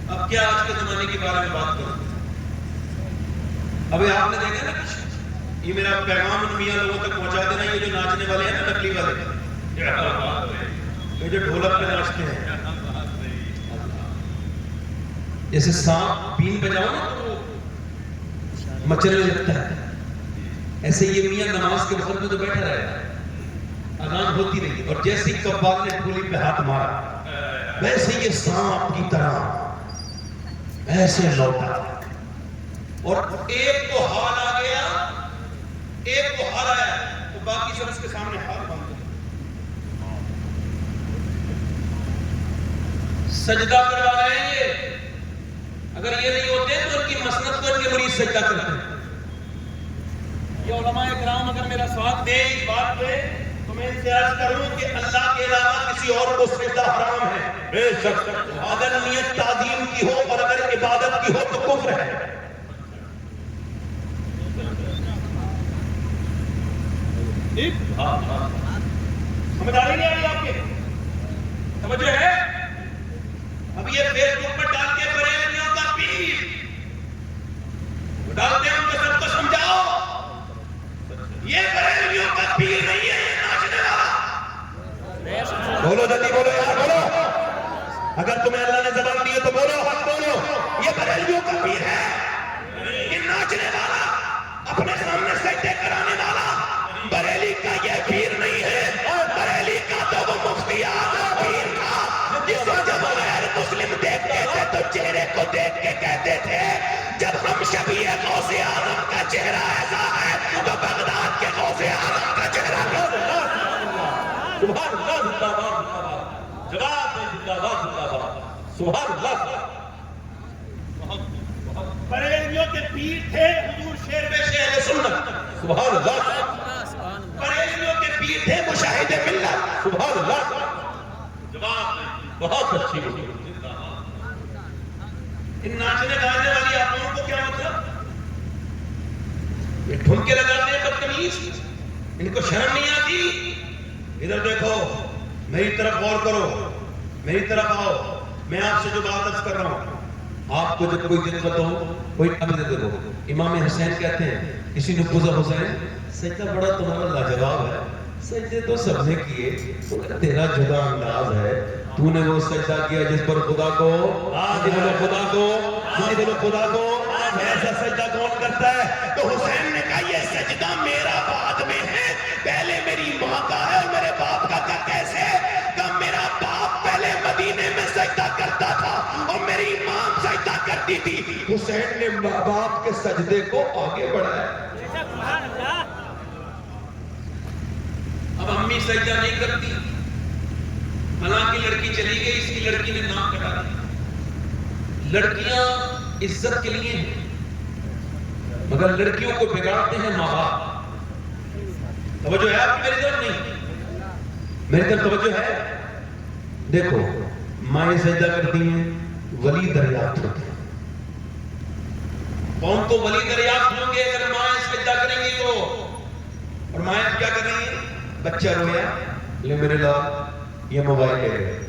اب کیا آج کے زمانے کے بارے میں بات کروں. ابھی آپ نے دیکھا نا کچھ, یہ میرا پیغام ان میاں لوگوں تک پہنچا دینا, یہ جو ناچنے والے ہیں نا نقلی والے, یہ جو ڈھولک پہ ناچتے ہیں, جیسے سانپ بین بجاؤ نا تو مچلنے لگتا ہے, ایسے یہ میاں نماز کے وقت میں تو بیٹھا رہا, اذان ہوتی رہی, اور جیسے ہی قوال نے ڈھولی پہ ہاتھ مارا ویسے یہ سانپ کی طرح ایسے لوٹا, اور ایک کو حال آ گیا, ایک کو حال آیا تو باقی سب اس کے سامنے ہاتھ باندھ دیا. سجدہ کروا رہے ہیں, اگر یہ نہیں ہوتے تو ان کی مسند کو ان کے مرید سجدہ کرتے ہیں. یہ علماء اکرام اگر میرا ساتھ دے اس بات پہ تو میں ان سے عرض کروں کہ اللہ کے علاوہ کسی اور کو سجدہ حرام ہے. بے شک اگر نیت تعظیم کی ہو اور اگر عبادت کی ہو تو کفر ہے. سمجھداری نہیں آئی آپ کے, سمجھے ہے. اب یہ فیس بک پر ڈال کے بریلویوں کا پیر ڈالتے ہیں, ان کو سب کو سمجھاؤ یہ بریلویوں کا پیر نہیں ہے, یہ ناچنے والا. بولو جلدی بولو یار بولو, اگر تمہیں اللہ نے زبان دی ہے تو بولو, حق بولو. یہ بریلویوں کا پیر ہے, یہ ناچنے والا, اپنے سامنے سجدے کرانے والا. بریلی کا یہ پیر نہیں ہے, بریلی کا تو وہ مفتی اعظم پیر تھا جسے جب غیر مسلم دیکھتے تھے تو چہرے کو دیکھ کے کہتے تھے جب ہم شبیہ غوث اعظم کا چہرہ ایسا ہے تو بغداد کے غوث اعظم کا چہرہ سبحان اللہ زندہ باد, جواب دے زندہ باد, زندہ باد, سبحان اللہ. بریلیوں کے پیر تھے حضور شیر پیش اہل سنت, سبحان اللہ. بریلیوں کے پیر تھے مشاہد ملت, سبحان اللہ. جواب بہت اچھی ہوئی. ان ناچنے گانے والی آپوں کو کیا مطلب, یہ ٹھمکے لگاتے ہیں بدتمیز, ان کو شرم نہیں آتی. ادھر دیکھو, میری طرف غور کرو, میری طرف آؤ, میں آپ سے جو بات عرض کر رہا ہوں, آپ کو جب کوئی دقت ہو کوئی اب دیکھو, امام حسین کہتے ہیں کسی نے پوچھا حسین سجدہ بڑا تمہارا لاجواب ہے, سجدے تو سب نے کیے, تیرا جدا انداز ہے, تو نے وہ سجدہ کیا جس پر خدا کو, خدا کو, خدا کو ایسا سجدہ کون کرتا ہے. تو حسین نے کہا یہ سجدہ میرا بعد میں ہے, پہلے میری ماں کا ہے اور میرے باپ کا. کیسے؟ کہ میرا باپ پہلے مدینے میں سجدہ کرتا تھا اور میری ماں سجدہ کرتی تھی. حسین نے باپ کے سجدے کو آگے بڑھایا. اب امی سجدہ نہیں کرتی, فلاں کی لڑکی چلی گئی, اس کی لڑکی نے نام کرا دیا. لڑکیاں عزت کے لیے ہیں مگر لڑکیوں کو بگاڑتے ہیں ماں باپ. توجہ ہے آپ کی میری طرف؟ نہیں, میری طرف توجہ ہے. دیکھو مائیں سجدہ کرتی ہیں، ولی دریافت ہوتے ہیں. کون تو ولی دریافت ہوں گے اگر مائیں سجدہ کریں گی تو. اور مائیں کیا کر رہی ہیں؟ بچہ رویا، لے میرے لال یہ موبائل لے گئے،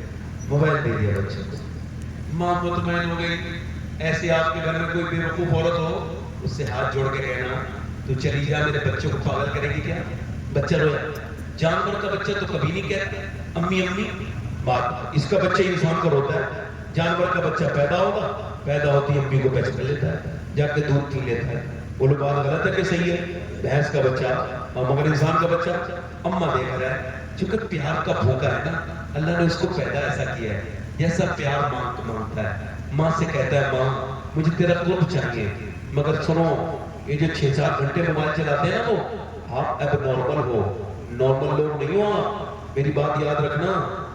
موبائل دے دیا بچے کو. ماں مطمئن ہو گئی. ایسے آپ کے گھر میں کوئی بے وقوف عورت ہو، اس سے ہاتھ جوڑ کے کہنا تو چلی جا، میرے بچوں کو پاگل کرے گی کیا؟ بچہ رویا. جانور کا بچہ تو کبھی نہیں کہتا امی امی بات. اس کا بچہ انسان کا روتا ہے. جانور کا بچہ پیدا ہوگا، پیدا ہوتی امی کو پہچان لیتا ہے، جا کے دودھ پی لیتا ہے. بولو بات غلط ہے کہ صحیح ہے؟ بھینس کا بچہ مگر انسان کا بچہ اماں دیکھ رہا ہے. چونکہ پیار کا بھوکا ہے نا، اللہ نے اس کو پیدا ایسا کیا ہے جیسا پیار ماں کو مانگتا ہے. ماں سے کہتا ہے ماں مجھے تیرا قرب چاہیے. مگر سنو، یہ جو 6-4 گھنٹے موبائل چلاتے ہیں نا، وہ آپ اب نارمل ہو، نارمل لوگ نہیں ہو آپ. میری بات یاد رکھنا،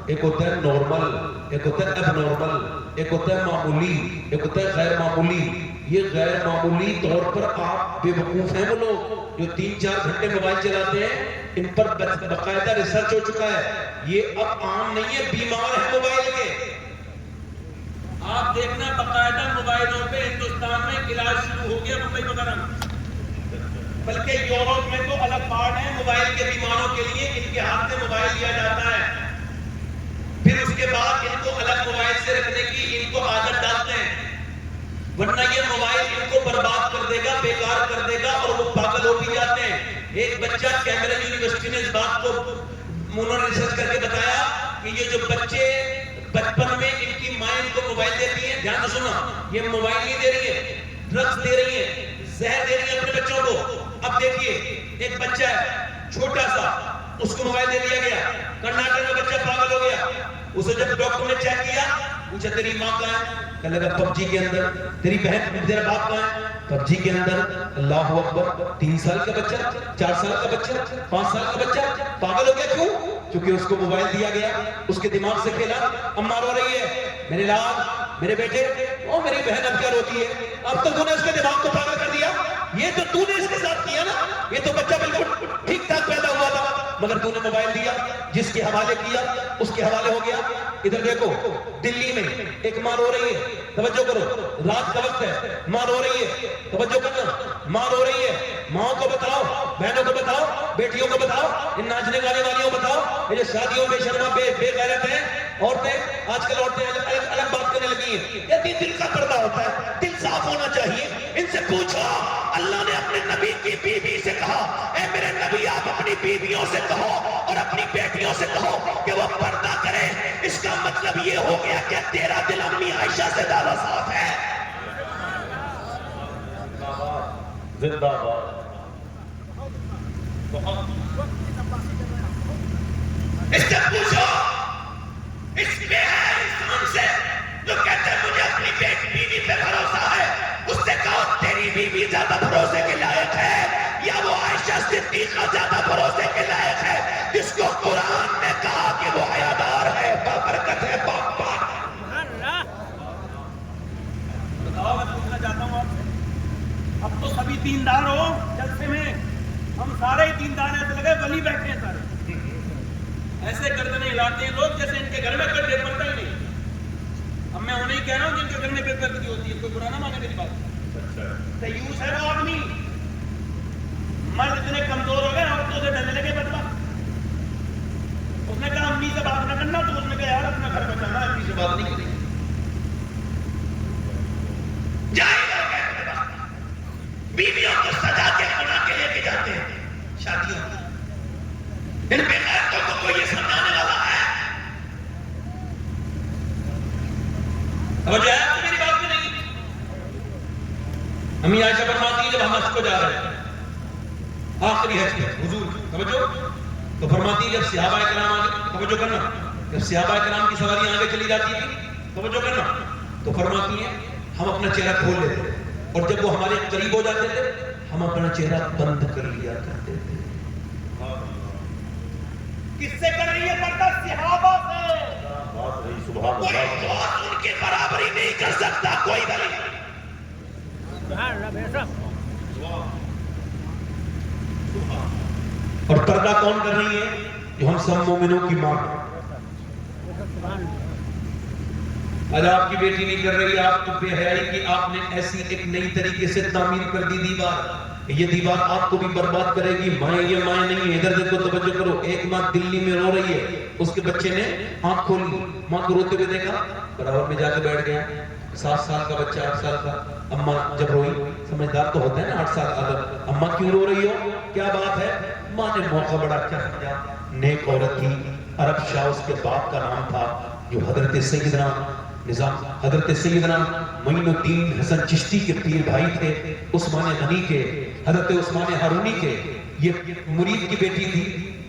ایک ہوتا ہے نارمل، ایک ہوتا ہے اب نارمل، ایک ہوتا ہے معمولی، ایک ہوتا ہے غیر معمولی. یہ غیر معمولی طور پر آپ بے وقوف ہیں. وہ لوگ جو 3-4 گھنٹے موبائل چلاتے ہیں، ان پر باقاعدہ ریسرچ ہو چکا ہے. یہ اب عام نہیں ہے، بیمار ہے موبائل کے. آپ دیکھنا باقاعدہ موبائلوں پہ ہندوستان میں علاج شروع ہو گیا ممبئی وغیرہ میں، بلکہ یورپ میں تو الگ پارٹ ہے موبائل کے بیماروں کے لیے. ان کے ہاتھ میں موبائل دیا جاتا ہے، پھر اس کے بعد ان کو الگ موبائل سے رکھنے کی ان کو عادت ڈالتے ہیں، ورنہ یہ موبائل ان کو برباد کر دے گا، بیکار کر دے گا، اور وہ پاگل ہو بھی جاتے ہیں. ایک بچہ کیمبرج یونیورسٹی نے اس بات کو انہوں نے ریسرچ کر کے بتایا کہ یہ جو بچے بچپن میں ان کی ماں ان کو موبائل دیتی ہیں، دھیان سے سننا، یہ موبائل نہیں دے رہی ہے، ڈرگز دے رہی ہے، زہر دے رہی ہے اپنے بچوں کو. اب دیکھیے ایک بچہ ہے چھوٹا سا، اس کو موبائل دے دیا گیا، کرناٹک میں بچہ پاگل ہو گیا. اسے جب ڈاکٹر نے چیک کیا، پوچھا تیری ماں کہاں ہے؟ کہنے لگا پب جی کے اندر. تیری بہن تیرا باپ کہاں ہے؟ پب جی کے اندر. اللہ اکبر. 3 سال کا بچہ، 4 سال کا بچہ، 5 سال کا بچہ پاگل ہو گیا. کیوں؟ کیونکہ اس کو موبائل دیا گیا، اس کے دماغ سے کھیلا. اماں رو رہی ہے، میرے لال میرے بیٹے، او میری بہن اب کیا روتی ہے؟ اب تو تو نے اس کے دماغ کو پاگل کر دیا. یہ تو تو نے اس کے ساتھ کیا نا. یہ تو بچہ بالکل ٹھیک ٹھاک پیدا ہوا تھا، مگر تو نے موبائل دیا، جس کے حوالے کیا اس کے حوالے ہو گیا. ادھر دیکھو دلی میں ایک ماں رو رہی ہے، توجہ کرو، رات کا وقت ہے، ماں رو رہی ہے، توجہ کرنا، ماں رو رہی ہے. ماں کو بتاؤ، بہنوں کو بتاؤ، بیٹیوں کو بتاؤ، ان ناچنے گانے والیوں کو بتاؤ، یہ جو شادیوں میں شرما بے غیرت ہیں عورتیں، آج کل عورتیں الگ بات کرنے لگی ہیں. یہ دل کا پردہ ہوتا ہے، دل صاف ہونا چاہیے. ان سے پوچھو، اللہ نے اپنے نبی کی بیوی سے کہا، اے میرے نبی آپ اپنی بیویوں سے کہو اور اپنی بیٹیوں سے کہو کہ وہ پردہ کریں. اس کا مطلب یہ ہو گیا کہ تیرا دل امی عائشہ سے زیادہ صاف ہے. زندہ باد. اس سے پوچھو اس بے حیا انسان سے جو کہتا ہے مجھے اپنی بیوی پہ بھروسہ ہے، اس سے کہو تیری بیوی زیادہ بھروسے کے لائق ہے یا وہ عائشہ صدیقہ زیادہ بھروسے کے لائق ہے، جس کو قرآن نے کہا کہ وہ حیادار ہے، بابرکت ہے، پاک پاک. بتاؤ، میں پوچھنا چاہتا ہوں آپ سے، اب تو سبھی دیندار ہو جلسے میں، ہم سارے ہی دیندار ہیں، ایسے لگے ولی بیٹھے ہیں سارے، ایسے گردنیں ہلاتے ہیں لوگ جیسے ان کے گھر میں گردے پڑتا ہی نہیں. اب میں انہیں کہہ رہا ہوں جن کے گھر میں گردی ہوتی ہے، کوئی برا نہ مانے میری بات. تیوس ہے وہ آدمی، مرد اتنے کمزور ہو گئے عورتوں سے ڈرنے لگے. بدلا اس نے کہا امی سے بات نہ کرنا، تو اس نے کہا یار اپنا گھر بچانا، امی سے بات نہیں کریں. بیویوں کو سجا کے بنا کے لے کے جاتے ہیں شادیوں. ان بے غیرتوں کو کوئی یہ سمجھانے والا ہے؟ توجہ ہے آپ کو میری بات میں نہیں؟ امی عائشہ فرماتی ہے جب ہم حج کو جا رہے ہیں، آخری حج پہ حضور توجہ، تو فرماتی ہے جب صحابہ کرام آگے، توجہ کرنا، جب صحابہ کرام کی سواریاں آگے چلی جاتی تھی، توجہ کرنا، تو فرماتی ہیں ہم اپنا چہرہ کھول لیتے تھے، اور جب وہ ہمارے قریب ہو جاتے تھے ہم اپنا چہرہ بند کر لیا کرتے تھے. کس سے کر رہی ہے پردہ؟ صحابہ سے. کوئی دوست ان کی برابری نہیں کر سکتا، کوئی ولی. اور پردہ کون کر رہی ہے؟ جو ہم سب مومنوں کی ماں. اگر آپ کی بیٹی نہیں کر رہی، آپ تو بے حیائی کی آپ نے ایسی ایک نئی طریقے سے تعمیر کر دی دیوار، یہ دیوار آپ کو بھی برباد کرے گی۔ مائیں یہ مائیں نہیں ہیں، ادھر دیکھو توجہ کرو۔ ایک ماں دلی میں رو رہی ہے، اس کے بچے نے آنکھ کھولی، ماں کو روتے ہوئے دیکھا، برابر میں جا کے بیٹھ گیا۔ 7 سال کا بچہ، 8 سال کا۔ اماں جب روئی، سمجھدار تو ہوتا ہے نا 8 سال کا، اماں کیوں رو رہی ہو، کیا بات ہے؟ ماں نے موقع بڑا اچھا سمجھا، نیک عورت تھی، عرب شاہ اس کے باپ کا نام تھا، جو حضرت سیدنا حضرت سیدنا معین الدین حسن چشتی کے پیر بھائی تھے، عثمان غنی کے، حضرت عثمان ہارونی کے۔ یہ مرید کی بیٹی تھی،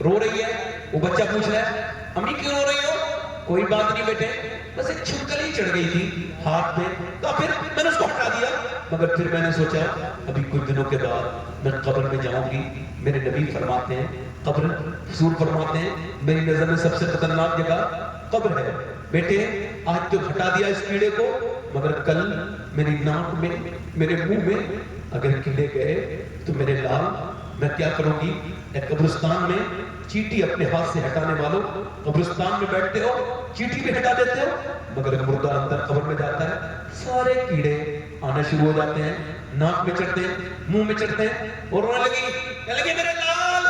رو رہی ہے، وہ بچہ پوچھ رہا ہے امی کیوں رو رہی ہو؟ کوئی بات نہیں بیٹے، بس ایک چھپکلی چڑھ گئی تھی ہاتھ میں، تو پھر میں نے اس کو ہٹا دیا، مگر پھر میں نے سوچا ابھی کچھ دنوں کے بعد میں قبر میں جاؤں گی۔ میرے نبی فرماتے ہیں، قبر حضور فرماتے ہیں میری نظر میں سب سے خطرناک جگہ قبر ہے۔ بیٹے آج تو ہٹا دیا اس کیڑے کو، مگر کل میری ناک میں، میرے منہ میں اگر کیڑے گئے تو میرے لال میں کیا کروں گی؟ اے قبرستان میں چیٹی اپنے ہاتھ سے ہٹانے والوں، قبرستان میں بیٹھتے ہو چیٹی بھی ہٹا دیتے ہو، مگر مردہ اندر قبر میں جاتا ہے سارے کیڑے آنا شروع ہو جاتے ہیں، ناک میں چڑھتے ہیں، منہ میں چڑھتے ہیں، اور رونے لگی، کہنے لگی میرے لال۔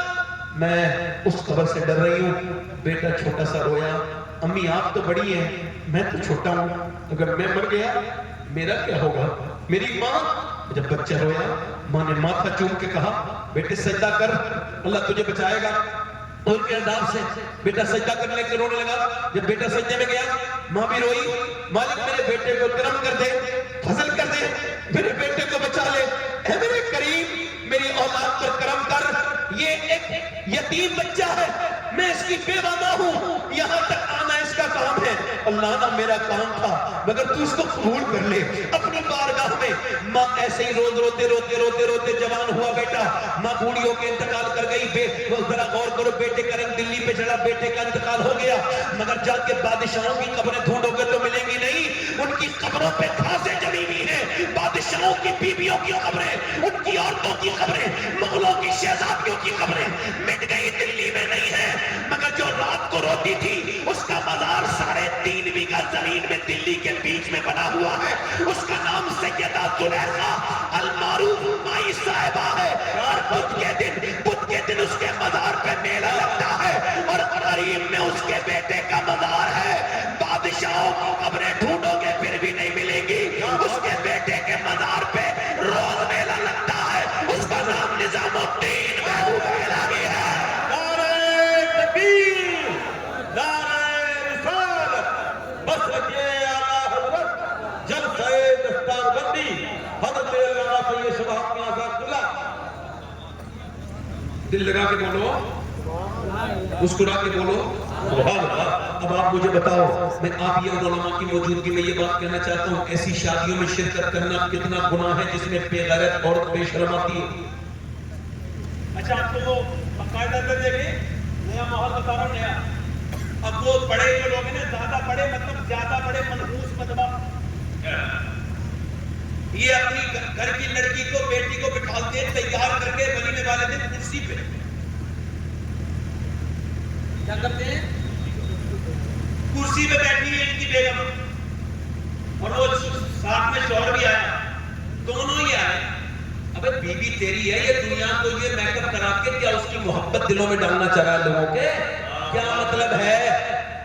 میں اس قبر سے ڈر رہی ہوں۔ بیٹا چھوٹا سا رویا، امی آپ تو بڑی ہیں، میں تو چھوٹا ہوں، اگر میں مر گیا میرا کیا ہوگا؟ میری ماں، جب بچہ رویا ماں نے ماتھا چوم کے کہا بیٹے سجدہ کر، اللہ تجھے بچائے گا۔ ان کے عذاب سے بیٹا سجدہ کرنے کے رونے لگا۔ جب بیٹا سجدے میں گیا ماں بھی روئی، مالک میرے بیٹے کو کرم کر دے، فضل کر دے، میرے بیٹے کو بچا لے، اے میرے کریم میری اولاد پر کرم کر، یہ ایک یتیم بچہ ہے، میں اس کی بیوہ ماں ہوں، یہاں تک آنا اس کا کام ہے، اللہ نہ میرا کام تھا، مگر تو اس کو قبول کر لے اپنی بارگاہ میں۔ ماں ایسے ہی روز روتے روتے روتے روتے جوان ہوا بیٹا، ماں بوڑھی ہو کے انتقال کر گئی۔ ذرا غور کرو، بیٹے کا رنگ دلی پہ چڑھا، بیٹے کا انتقال ہو گیا، مگر جا کے بادشاہوں کی قبریں ڈھونڈو گے تو ملیں گی نہیں، ان کی قبروں پہ گھاسیں جمی ہوئی ہیں، بادشاہوں کی بیویوں کی قبریں، ان کی عورتوں کی قبریں، مغلوں کی شہزادیوں کی قبریں مٹ گئی، دلی میں نہیں ہے، مگر جو رات کو روتی تھی اس کا مزار 3.5 بیگھہ زمین میں دلی کے بیچ میں بنا ہوا ہے، اس کا نام سیدہ زلیخا المعروف مائی صاحبہ ہے، اور بدھ کے دن اس کے مزار پہ میلہ لگتا ہے، اور قریب میں اس کے بیٹے کا مزار ہے۔ بادشاہوں کو قبریں ڈھونڈو گے پھر بھی نہیں ملے گی، اس کے بیٹے کے مزار پہ روز میلہ لگتا ہے، اس کا نام نظام الدین محبوب الہی ہے۔ دل لگا کے بولو، مسکرا کے بولو سبحان اللہ۔ اب آپ مجھے بتاؤ، میں آپ یہ علماء کی موجودگی میں یہ بات کہنا چاہتا ہوں، ایسی شادیوں میں شرکت کرنا کتنا گناہ ہے جس میں بے غیرت عورت بے شرم آتی ہے۔ اچھا آپ کو وہ باقاعدہ کر دے گے، نیا ماحول بتا رہا ہوں نیا۔ اب وہ پڑھے جو لوگ ہیں زیادہ پڑھے، مطلب زیادہ پڑھے منحوس مطلب یہ اپنی گھر کی لڑکی کو، بیٹی کو بٹھاتے ہیں تیار کر کے ولیمے والے دن کرسی پہ، کیا کرتے ہیں؟ کرسی پہ بیٹھی ہے ان کی بیگم، اور وہ ساتھ میں شوہر بھی آیا، دونوں ہی آئے۔ ابے بیوی تیری ہے، یہ دنیا کو یہ میک اپ کرا کے کیا اس کی محبت دلوں میں ڈالنا چاہ رہا ہے لوگوں کے؟ کیا مطلب ہے؟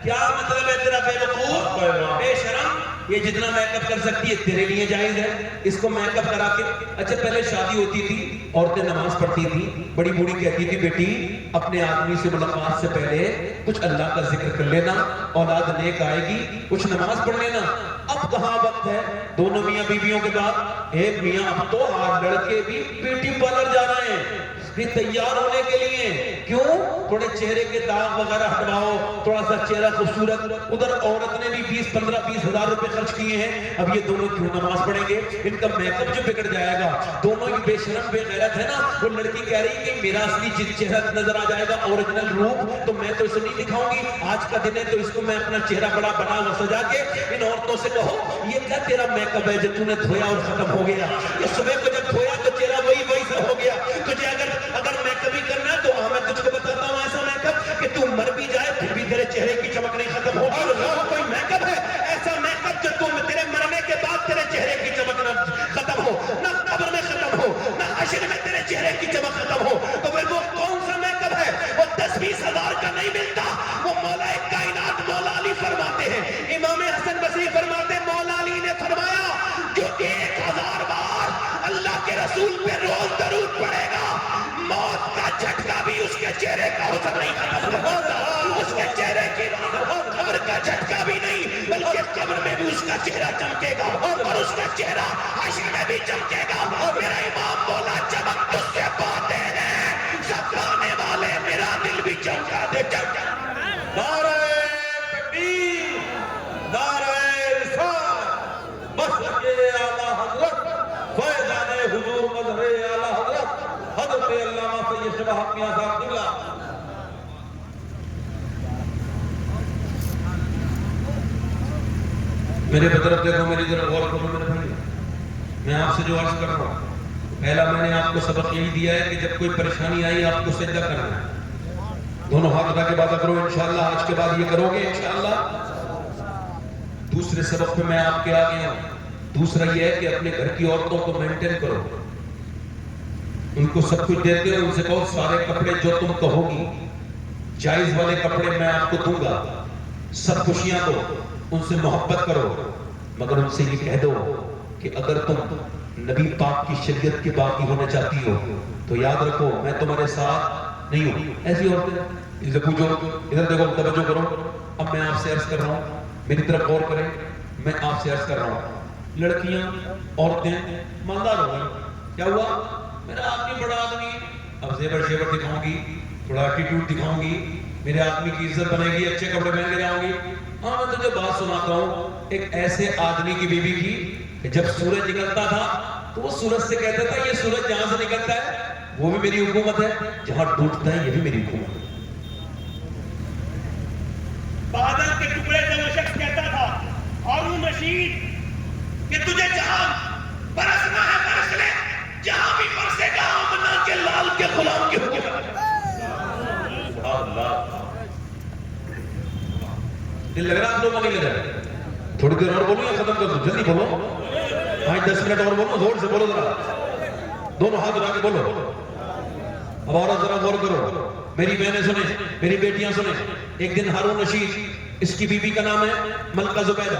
کیا مطلب ہے تیرا بے وقوف بے شرم؟ یہ جتنا میک اپ کر سکتی ہے تیرے لیے جائز ہے، اس کو میک اپ کرا کے۔ اچھا پہلے شادی ہوتی تھی، عورتیں نماز پڑھتی تھی، بڑی بوڑھی کہتی تھی بیٹی اپنے آدمی سے ملاقات سے پہلے کچھ اللہ کا ذکر کر لینا، اولاد نیک آئے گی، کچھ نماز پڑھ لینا۔ اب کہاں وقت ہے دونوں میاں بیویوں کے بعد؟ ایک میاں اب تو آج لڑکے بھی بیوٹی پارلر جا رہے ہیں تیار ہونے کے لیے، کیوں؟ تھوڑے چہرے کے داغ وغیرہ ہٹواؤ، تھوڑا سا چہرہ خوبصورت۔ ادھر عورت نے بھی 20-15-20 ہزار روپے خرچ کیے ہیں، اب یہ دونوں کیوں نماز پڑھیں گے؟ ان کا میک اپ جو بگڑ جائے گا، دونوں ہی بے شرم بے غیرت ہے نا۔ وہ لڑکی کہہ رہی کہ میرا اصلی چہرہ نظر آ جائے گا، اوریجنل روپ، تو میں تو اسے نہیں دکھاؤں گی، آج کا دن ہے تو اس کو میں اپنا چہرہ بڑا بنا ہوا سجا کے ان عورتوں سے کہو یہ کیا تیرا میک اپ ہے جو تو نے دھویا اور ختم ہو گیا؟ یہ صبح کو جب دھویا تو چہرہ وہی سا ہو گیا۔ تجھے اگر میک اپ ہی کرنا ہے تو میں تجھ کو بتاتا ہوں ایسا میک اپ کہ تو مر بھی جائے پھر بھی تیرے چہرے کی چمک نہیں ختم ہوگی۔ وہ کوئی میک اپ ہے ایسا میک اپ جو جھٹکا بھی نہیں بلکہ قبر میں بھی اس کا چہرہ چمکے گا اور اس کا چہرہ حشر میں بھی چمکے گا. میرا امام بولا چمک تجھ سے پاتے ہیں سب پانے والے میرا دل بھی چمکا دے. نعرہ تکبیر، نعرہ رسالت، مسلک اعلیٰ حضرت فیضان حضور مظہر اعلیٰ حضرت حضرت علامہ سید شبہ حق میاں صاحب قبلہ. میرے طرف دیکھو، میری طرف غور کرو میرے بھائی. میں آپ سے جو عرض کر رہا ہوں، پہلا میں نے آپ کو سبق یہی دیا ہے کہ جب کوئی پریشانی آئی آپ کو سجدہ کرنا ہے. دونوں ہاتھ اٹھا کے باتیں کرو انشاءاللہ. آج کے بعد یہ کرو گے انشاءاللہ. دوسرے سبق پہ میں آپ کے آگے ہوں. دوسرا یہ ہے کہ اپنے گھر کی عورتوں کو مینٹین کرو. ان کو سب کچھ دیتے ہو، ان سے کہو سارے کپڑے جو تم کہو گی جائز والے کپڑے میں آپ کو دوں گا. سب خوشیاں دو، ان سے محبت کرو، مگر ان سے یہ کہہ دو کہ اگر تم نبی پاک کی شریعت کے باقی ہونا چاہتی ہو تو یاد رکھو میں تمہارے ساتھ نہیں ہوں. ایسی عورتیں ادھر پوچھو، ادھر دیکھو، توجہ کرو. اب میں آپ سے عرض کر رہا ہوں، میری طرف غور کریں. میں آپ سے عرض کر رہا ہوں، لڑکیاں عورتیں مالدار ہو گئی. کیا ہوا؟ میرا آدمی بڑا آدمی، اب زیور شیور دکھاؤں گی، تھوڑا ایٹیٹیوڈ دکھاؤں گی، میرے آدمی کی عزت بنے گی، اچھے کپڑے پہن کے جاؤں گی. ہاں میں تجھے بات سناتا ہوں. ایک ایسے آدمی کی بیوی کی کہ جب سورج نکلتا تھا تو وہ سورج سے کہتا تھا یہ سورج جہاں سے نکلتا ہے وہ بھی میری حکومت ہے، جہاں ڈوبتا ہے یہ بھی میری حکومت ہے. بادل کے ٹکڑے سے وہ شخص کہتا تھا ہارون رشید کہ تجھے جہاں برسنا ہے برس لے، جہاں بھی برسے گا آمنہ کے لال کے غلام کی حکومت. دل لگ رہا آپ لوگوں نہیں لگ رہا؟ تھوڑی دیر اور بولو یا ختم کر دو؟ جلدی بولو. 5-10 منٹ اور بولو، زور سے بولو ذرا. دونوں ہاتھ اٹھا کے بولو. اب اور ذرا غور کرو. میری بہنیں سنیں، میری بیٹیاں سنیں. ایک دن ہارون رشید، اس کی بیوی کا نام ہے ملکہ زبیدہ.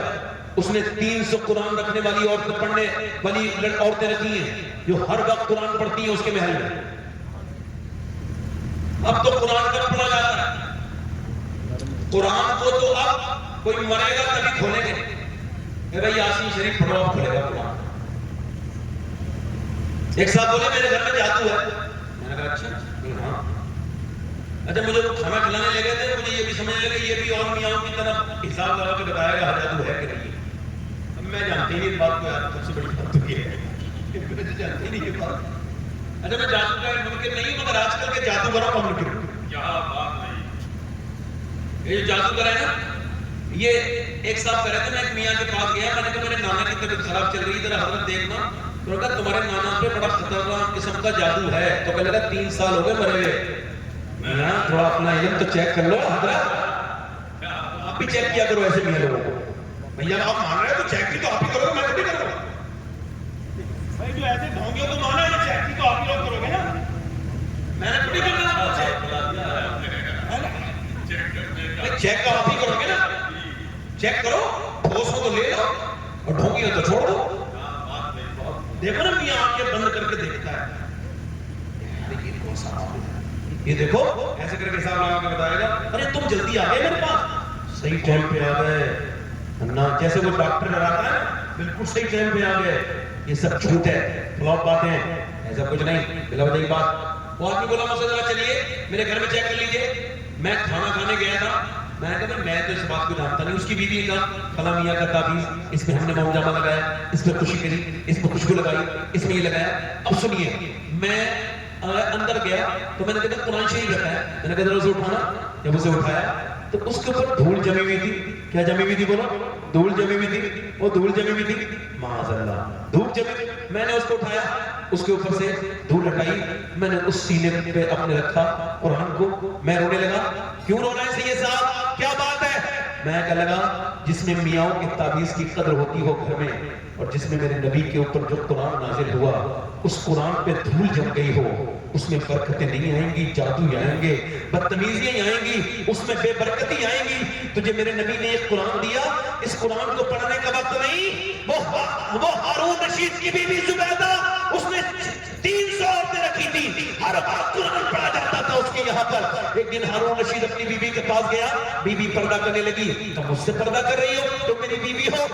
اس نے 300 قرآن رکھنے والی عورتیں پڑھنے والی عورتیں رکھی ہیں جو ہر وقت قرآن پڑھتی ہیں اس کے محل میں. اب تو قرآن کب پڑھا جاتا ہے؟ قرآن کو تو اب کوئی مرے گا تبھی کھولیں گے. اے بھائی یاسین شریف پڑھو، اب کھلے گا قرآن. ایک صاحب بولے میرے گھر میں جادو ہے. میں نے کہا اچھا؟ ہاں. اچھا مجھے کھانا کھلانے لگے تھے، مجھے یہ بھی سمجھ لگے یہ بھی اور میاں کی طرح حساب لگا کے بتایا گا جادو ہے کہ نہیں. اب میں جانتی نہیں اس بات کو. یار سب سے بڑی بات تو یہ ہے میں جانتی نہیں یہ بات. اچھا میں جادو کا منکر نہیں ہوں، مگر آج کل کے جادوگروں کا منکر ہوں. کیا بات نہیں. یہ جو جادوگر ہے نا، یہ ایک صاحب کہہ رہے تھے میں ایک میاں کے پاس گیا، میں نے کہا میرے نانا کی طبیعت خراب چل رہی ہے، ذرا حضرت دیکھنا. تو نے کہا تمہارے نانا پہ بڑا خطرناک قسم کا جادو ہے. تو کہنے لگا 3 سال ہو گئے مرے ہوئے. میں تھوڑا اپنا علم تو چیک کر لو حضرت. آپ بھی چیک کیا کرو ایسے میاں لوگوں کو. بھیا آپ مان رہے ہیں تو چیک بھی تو آپ ہی کرو گے، میں نہیں کروں گا. بھائی جو ایسے ڈھونگیوں کو مانا ہے چیک بھی تو آپ ہی لوگ کرو گے نا. میں نے تھوڑی کرنا. چیک کا آپ ہی کرو گے نا. چیک کرو، 200 تو لے لو اور ڈھونگی ہو تو چھوڑ دو. دیکھو نا میاں آنکھیں بند کر کے دیکھتا ہے. یہ دیکھو ایسے کر کے صاحب لگا کے بتائے گا ارے تم جلدی آ گئے میرے پاس، صحیح ٹائم پہ آ گئے. جیسے وہ ڈاکٹر ڈراتا ہے بالکل صحیح ٹائم پہ آ گئے. یہ سب جھوٹ ہے، فلاپ باتیں ہیں، ایسا کچھ نہیں. بلا وجہ کی بات. وہ آدمی بولا مسئلہ چلیے میرے گھر میں چیک کر لیجیے. میں کھانا کھانے گیا تھا، میں نے کہا میں تو اس بات کو جانتا نہیں. اس کی بیوی کا فلاں میاں کا تعویذ، اس میں ہم نے موجامہ لگایا، اس میں خوشی کری، اس میں خوشبو لگائی، اس میں یہ لگایا. اب سنیے، میں اندر گیا تو میں نے کہا قرآن شریف رکھا ہے. میں نے کہا ذرا اسے اٹھانا. جب اسے اٹھایا تو اس کے اوپر دھول جمی ہوئی تھی. کیا جمی ہوئی تھی؟ بولو. دھول جمی ہوئی تھی. وہ دھول جمی ہوئی تھی، معاذ اللہ دھول جمی ہوئی. میں نے اس کو اٹھایا، اس کے اوپر سے دھول ہٹائی، میں نے اس سینے پہ اپنے رکھا قرآن کو. میں رونے لگا. کیوں رو رہے ہیں سید صاحب، کیا بات ہے؟ میں کہا لگا جس میں میاں کے تعویذ کی قدر ہوتی ہو گھر میں، اور جس میں میرے نبی کے اوپر جو قرآن نازل ہوا اس قرآن پہ دھول جم گئی ہو، اس میں برکتیں نہیں آئیں گی، جادو آئیں گے، بدتمیزیاں آئیں گی، اس میں بے برکتی آئیں گی. تجھے میرے نبی نے ایک قرآن دیا، اس قرآن کو پڑھنے کا وقت نہیں. وہ ہارون رشید کی بیوی زبیدہ، اس نے 300 عورتیں رکھی تھی، ہر وقت قرآن پڑھا جاتا تھا اس کے یہاں پر ایک دن ہارون رشید اپنی بیوی کے پاس گیا, بیوی پردہ کرنے لگی, تم مجھ سے پردہ کر رہی ہو, تم میری بیوی ہو.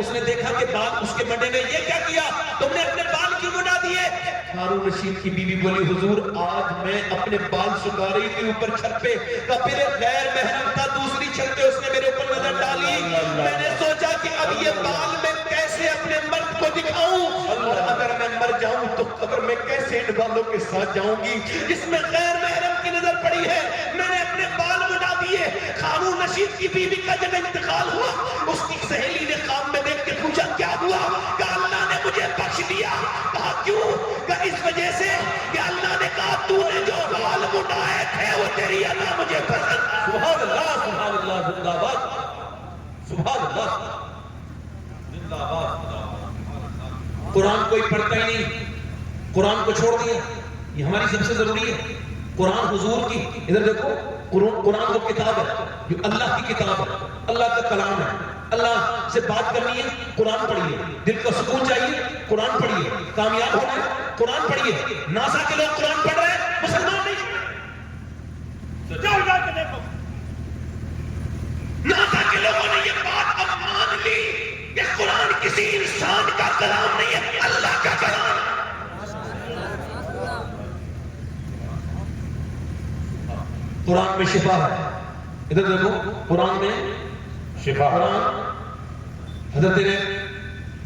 اس نے دیکھا کہ بال اس کے منڈے میں, یہ کیا کیا, تم نے اپنے بال کیوں مڈا دیے؟ ہارون رشید کی بیوی بولی حضور آج میں اپنے بال سکھا رہی تھی اوپر چھت پہ, پھر غیر محرم تھا دوسری چھت پہ, اس نے میرے اوپر نظر ڈالی, میں نے سوچا کہ اب یہ بال میں کیسے اپنے مرد کو دکھاؤں, اور اگر میں مر جاؤں تو قبر میں کیسے ان بالوں کے ساتھ جاؤں گی جس میں غیر محرم کی نظر پڑی ہے. میں نے اپنے بال مڈا دیے. ہارون رشید کی بیوی کا جب انتقال ہوا, اس کی سہیلی نے خواب میں دیکھ کے پوچھا کیا ہوا, کہا اللہ نے مجھے بخش دیا. کہا کیوں, کہا اس وجہ سے کہ اللہ نے کہا تو نے جو بال مڈائے تھے وہ تیری اللہ مجھے پسند. سبحان اللہ, سبحان اللہ, زندہ باد, سبحان اللہ, زندہ باد. قرآن کوئی پڑھتا ہی نہیں, قرآن کو چھوڑ دیا. یہ ہماری سب سے ضروری ہے. قرآن حضور کی, ادھر دیکھو, قرآن وہ کتاب ہے جو اللہ کی کتاب ہے, اللہ کا کلام ہے. اللہ سے بات کرنی ہے, قرآن پڑھیے. دل کا سکون چاہیے, قرآن پڑھیے. کامیاب ہونا ہے, قرآن پڑھیے. ناسا کے لوگ قرآن پڑھ رہے ہیں, مسلمان نہیں. جاؤ جا کے دیکھو, ناسا کے لوگوں نے یہ بات اب مان لی کہ قرآن کسی انسان کا کلام نہیں ہے, اللہ کا کلام. قرآن میں شفا ہے. ادھر دیکھو, قرآن میں شفا. قرآن حضرت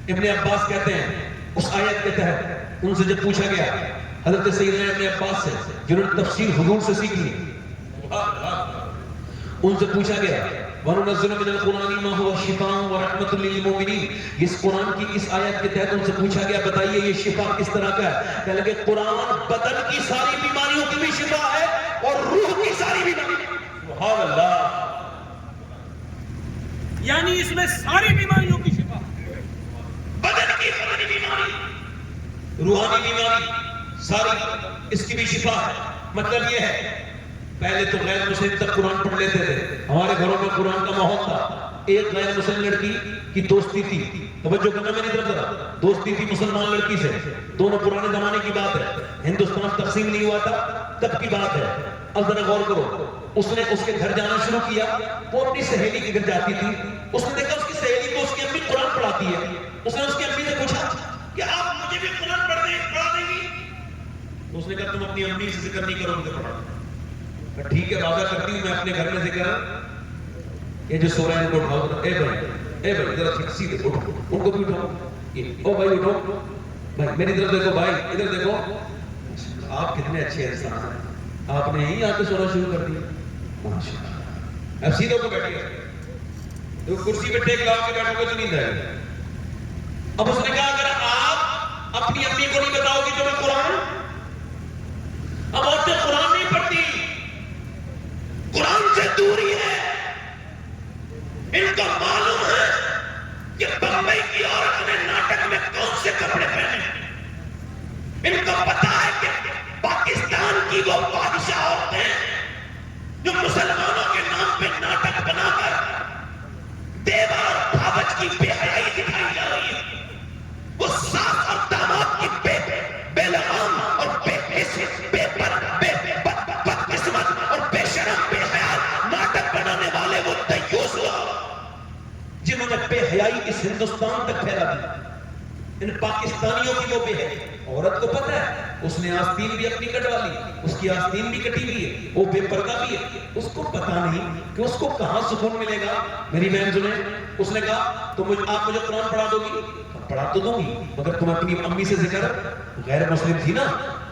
ابن عباس کہتے ہیں اس آیت کے تحت, ان سے جب پوچھا گیا حضرت سیدنا ابن عباس سے جنہوں نے تفسیر حضور سے سیکھی, ان سے پوچھا گیا وَنُنَزِّلُ مِنَ الْقُرْآنِ مَا هُوَ شِفَاءٌ وَرَحْمَةٌ لِّلْمُؤْمِنِينَ. اس قرآن کی اس آیت کے تحت ان سے پوچھا گیا بتائیے یہ شفا کس طرح کا ہے. کہنے لگے قرآن بدن کی ساری بیماریوں کی بھی شفا ہے اور روح کی ساری بیماریوں. سبحان اللہ. یعنی اس میں ساری بیماریوں کی شفا, بدن کی بدنی بیماری, روحانی بیماری ساری, اس کی بھی شفا ہے. مطلب یہ ہے پہلے تو غیر مسلم تک قرآن پڑھ لیتے تھے. ہمارے گھروں میں قرآن کا ماحول تھا. ایک غیر مسلم لڑکی کی دوستی تھی, توجہ کرنا میری طرف ذرا, دوستی تھی مسلمان لڑکی سے. دونوں پرانے زمانے کی بات ہے, ہندوستان تقسیم نہیں ہوا تھا تب کی بات ہے. اب ذرا غور کرو, اس نے اس کے گھر جانا شروع کیا. وہ اپنی سہیلی کے گھر جاتی تھی. اس نے دیکھا اس کی سہیلی کو اس کی امی قرآن پڑھاتی ہے. اس نے اس کی امی سے پوچھا کہ آپ مجھے بھی قرآن پڑھا دیں گی. اس نے کہا تم اپنی امی سے ذکر نہیں کرو, مجھے پڑھا. ٹھیک ہے واضح کرتی ہوں میں اپنے گھر میں ذکر, یہ جو سو رہے ہیں ان کو اٹھاؤ. اے بھائی ذرا سیدھے اٹھو, ان کو بھی اٹھاؤ. او بھائی اٹھو, بھائی میری طرف دیکھو, بھائی ادھر دیکھو. آپ کتنے اچھے انسان ہیں, آپ نے یہیں آ کے سونا شروع کر دیا. ماشاءاللہ. اب سیدھے ہو کے بیٹھیے, کرسی پہ ٹیک لاؤ کے بیٹھو گے تو نیند آئے گی. اب اس نے کہا اگر آپ اپنی امی کو نہیں بتاؤ گی تو میں قرآن, اب عورتیں قرآن نہیں پڑھتی, قرآن سے دوری ہے. ان کو معلوم ہے کہ بمبئی کی عورت نے ناٹک میں کون سے کپڑے پہنے. ان کو پتا ہے کہ پاکستان کی وہ بادشاہ عورتیں جو مسلمانوں کے نام پہ ناٹک بنا کر دیوا اور بھاوچ کی بے حیائی دکھائی جا رہی ہے, وہ ساس اور داماد کی بے لگام اور بے حیثیت, بے بدقسمت اور بے شرم, بے حیا ناٹک بنانے والے وہ دیوس جنہوں نے بے حیائی اس ہندوستان تک پھیلا دی. ان پاکستانیوں کی وہ بے حیائی. عورت کو پتہ ہے اس نے آستین بھی اپنی کٹوا لی, اس کی آستین بھی کٹی ہوئی ہے, وہ بے پردہ بھی ہے. اس کو پتہ نہیں کہ اس کو کہاں سکون ملے گا. میری بہن سنیں, اس نے کہا تو آپ مجھے قرآن پڑھا دو گی, پڑھا تو دوں گی, مگر تم اپنی امی سے ذکر. غیر مسلم تھی نا,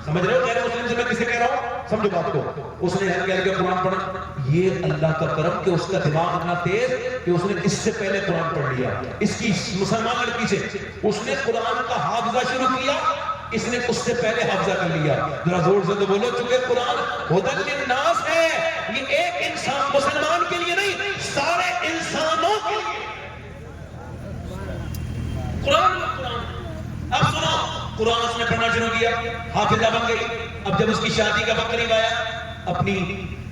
سمجھ رہے ہو, غیر مسلم سے میں کسے کہہ رہا ہوں, سمجھو بات کو. اس نے کہہ کے قرآن پڑھا. یہ اللہ کا کرم کہ اس کا دماغ اتنا تیز کہ اس نے اس سے پہلے قرآن پڑھ لیا. اس کی مسلمان لڑکی سے اس نے قرآن کا حافظہ شروع کیا, اس نے اس سے پہلے حافظہ کر لیا. ذرا زور سے تو بولو, چونکہ قرآن ہدی للناس ہے, یہ ایک انسان مسلمان کے لیے نہیں, سارے انسانوں کے لیے. قرآن اب سنو, قرآن اس نے پڑھنا شروع کیا, حافظہ بن گئی. اب جب اس کی شادی کا وقت قریب آیا, اپنی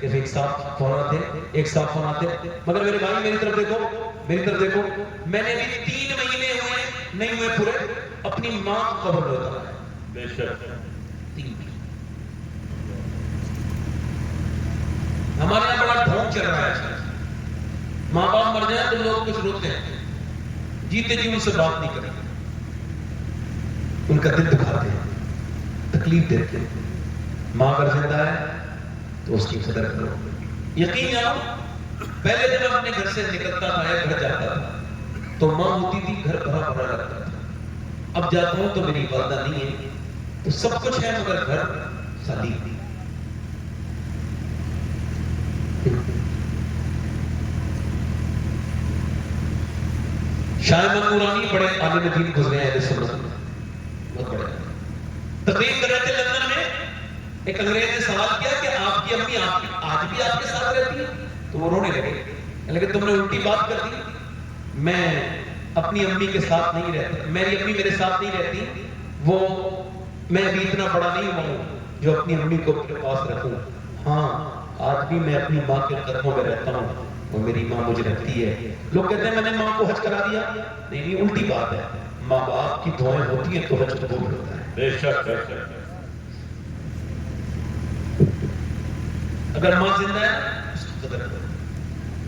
کہ ایک صاحب فوراں تھے، ایک صاحب فوراں تھے، مگر میرے بھائی میری طرف دیکھو، میری طرف دیکھو، میں نے بھی 3 مہینے ہوئے نہیں ہوئے پورے اپنی ماں کو قبر میں اتارا ہے۔ بے شک 3 ہمارے یہاں بڑا ڈھونگ چل رہا ہے، ماں باپ مر جائیں تو لوگ کچھ روتے ہیں، جیتے جی ان سے بات نہیں کریں، ان کا دل دکھاتے ہیں، تکلیف دیتے ہیں۔ ماں اگر زندہ ہے تو اس کی قدر کرو۔ یقین جانو پہلے جب میں اپنے گھر سے نکلتا تھا یا گھر جاتا تھا تو ماں ہوتی تھی، گھر بھرا بھرا لگتا تھا۔ اب جاتا ہوں تو میری والدہ نہیں ہے تو سب کچھ ہے مگر گھر خالی۔ شاہ احمد نورانی بڑے عالم دین گزرے ہیں، بہت بڑے تقریر کر رہے تھے لندن میں، ایک انگریز نے سوال کیا کہ آپ کی امی آج بھی آپ کے ساتھ رہتی ہے؟ تو وہ رونے لگے، لیکن تم نے الٹی بات کر دی، میں اپنی امی کے ساتھ نہیں رہتی، میری امی میرے ساتھ نہیں رہتی، وہ میں ابھی اتنا بڑا نہیں ہوں جو اپنی امی کو اپنے پاس رکھوں، ہاں آج بھی میں اپنی ماں کے قدموں میں رہتا ہوں اور میری ماں مجھے رکھتی ہے۔ لوگ کہتے ہیں میں نے ماں کو حج کرا دیا، نہیں الٹی بات ہے، ماں باپ کی دعائیں ہوتی ہیں تو حج قبول ہوتا ہے۔ بے شک بے شک۔ اگر ماں زندہ ہے اس کی قدر کرو،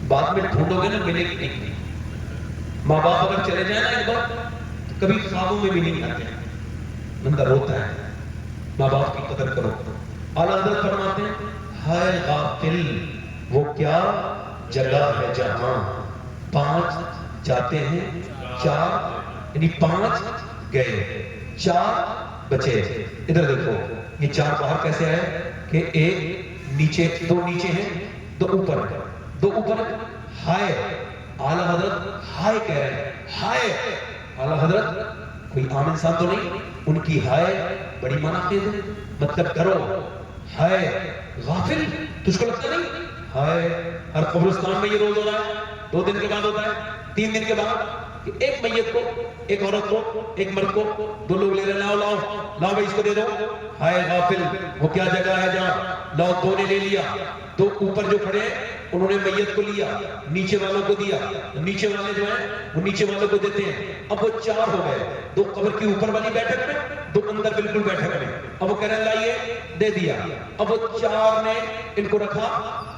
بعد میں ڈھونڈو گے نا ملے گی نہیں۔ ماں باپ اگر چلے جائیں نا ایک بار تو کبھی خوابوں میں بھی نہیں آتے، بندہ روتا ہے۔ ماں باپ کی قدر کرو۔ اعلیٰ حضرت فرماتے ہیں ہائے غافل وہ کیا جگہ ہے جہاں 5 جاتے ہیں 4، یعنی 5 گئے 4 بچے۔ ادھر دیکھو یہ 4 باہر کیسے آئے کہ ایک نیچے، 2 نیچے ہیں، 2 اوپر، 2 اوپر۔ ہائے اعلیٰ حضرت ہائے کہہ رہے ہیں، ہائے اعلیٰ حضرت کوئی عام انسان تو نہیں، ان کی ہائے بڑی مناقب ہے، مطلب کرو ہائے غافل، تجھ کو لگتا نہیں ہائے ہر قبرستان میں یہ روز ہو رہا ہے، 2 دن کے بعد ہوتا ہے، 3 دن کے بعد کہ ایک میت کو، ایک عورت کو، ایک مرد کو 2 لوگ لے رہے، لاؤ لاؤ لاؤ بھائی اس کو دے دو۔ ہائے غافل وہ کیا جگہ ہے جہاں، لاؤ 2 نے لے لیا، 2 اوپر جو کھڑے ہیں انہوں نے میت کو لیا، نیچے والوں کو دیا، نیچے والے جو ہیں وہ نیچے والوں کو دیتے ہیں۔ اب وہ 4 ہو گئے، 2 قبر کی اوپر والی بیٹھک میں، 2 اندر بالکل بیٹھک میں۔ اب وہ کہہ رہے ہیں لائیے، دے دیا۔ اب وہ 4 نے ان کو رکھا،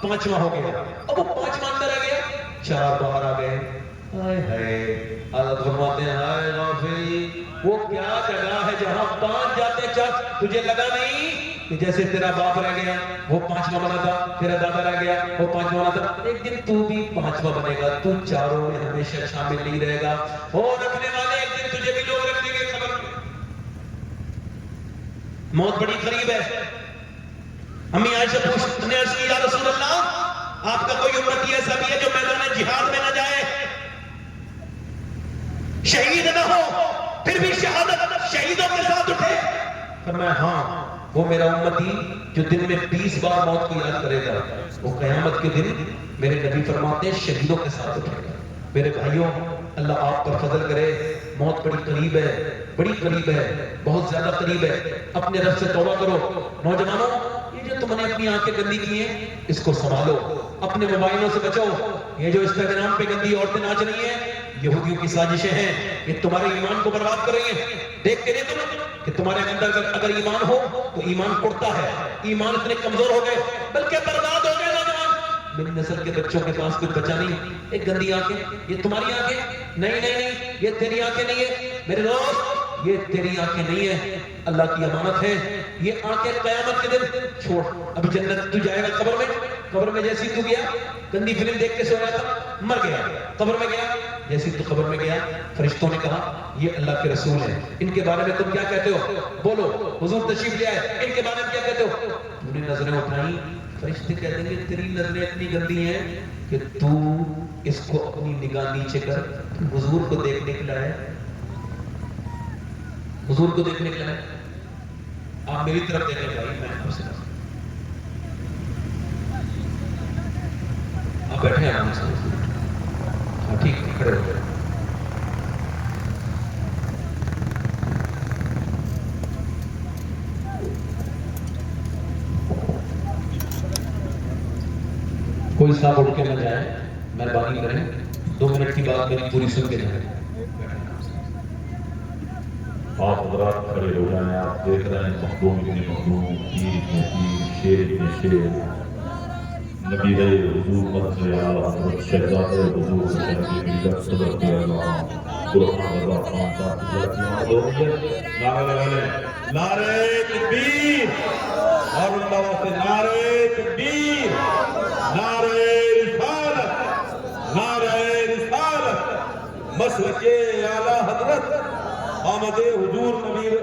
5واں ہو گیا۔ اب وہ 5واں اندر آ گیا، 4 باہر آ گئے۔ ہائے ہائے حضرت فرماتے ہیں ہائے غافل وہ کیا جگہ ہے جہاں 5 جاتے 4، تجھے لگا نہیں کہ جیسے تیرا باپ رہ گیا وہ 5واں بنا تھا، تیرا دادا رہ گیا وہ 5واں بنا تھا، ایک دن تو بھی 5واں بنے گا، تو 4 میں ہمیشہ شامل نہیں رہے گا۔ اور رکھنے والے ایک دن تجھے بھی لوگ رکھ دیں گے قبر میں۔ موت بڑی قریب ہے۔ امی عائشہ پوچھتی نے عرض کی یا رسول اللہ آپ کا کوئی امتی ایسا بھی ہے جو میدان جہاد میں نہ جائے، شہید نہ ہو پھر بھی شہادت شہیدوں کے ساتھ اٹھے؟ فرمایا ہاں وہ میرا امتی جو دن میں 20 بار موت کو یاد کرے گا وہ قیامت کے دن میرے نبی فرماتے ہیں شہیدوں کے ساتھ اٹھے گا۔ میرے بھائیوں اللہ آپ پر فضل کرے، موت بڑی قریب ہے، بڑی قریب ہے، بہت زیادہ قریب ہے۔ اپنے رب سے توبہ کرو۔ نوجوانوں یہ جو تم نے اپنی آنکھیں گندی کی ہیں اس کو سنبھالو، اپنے موبائلوں سے بچو۔ یہ جو انسٹاگرام پہ گندی عورتیں ناچ رہی ہیں یہودیوں کی سازشیں ہیں، یہ تمہارے ایمان کو برباد کر رہی ہیں۔ دیکھتے نہیں تم کہ تمہارے اندر اگر ایمان ہو تو ایمان پڑتا ہے، ایمان اتنے کمزور ہو گئے بلکہ برباد ہو گئے نوجوان۔ میری نسل کے بچوں کے پاس کچھ بچا نہیں، ایک گندی آنکھیں، یہ تمہاری آنکھیں نہیں نہیں نہیں، یہ تیری آنکھیں نہیں ہے میرے دوست، یہ تیری آنکھیں نہیں ہے، اللہ کی امانت ہے یہ آنکھیں۔ قیامت کے دن چھوڑ، ابھی جنت تو جائے گا قبر میں، قبر میں جیسی تو گیا گندی فلم دیکھ کے سو رہا تھا، مر گیا، قبر میں گیا، جیسی تو قبر میں گیا فرشتوں نے کہا یہ اللہ کے رسول ہیں، ان کے بارے میں تم کیا کہتے ہو؟ بولو حضور تشریف لے آئے، ان کے بارے میں کیا کہتے ہو؟ تو نے نظریں اٹھائی، فرشتے کہتے ہیں تیری نظریں اتنی گندی ہیں کہ تو اس کو اپنی نگاہ نیچے کر، حضور کو دیکھنے کے لیے، حضور کو دیکھنے کے لیے آپ میری طرف دیکھیں بھائی، میں آپ سے آپ بیٹھے ہیں آرام سے، ہاں ٹھیک کھڑے ہو گئے۔ صاحب اٹھ کے نہ جائیں, مہربانی کریں, 2 منٹ کی بات میری پوری سن کے جائیں. آپ حضرات کھڑے ہو جائیں. آپ دیکھ رہے ہیں مخدوم ابن مخدوم, پیر ابن پیر, شیر ابن شیر, نبی حضور مرضی اعلیٰ حضرت شہزادہ حضور شہزادی ملت صدر اللہ قرآن رضا خان صاحب حضرت محمد نعرہ لگا لیں, نعرہ تکبیر, اور اللہ سے نعرہ تکبیر, نعرہ رسالت, نعرہ رسالت, مسلک اعلیٰ حضرت آمد حضور نبی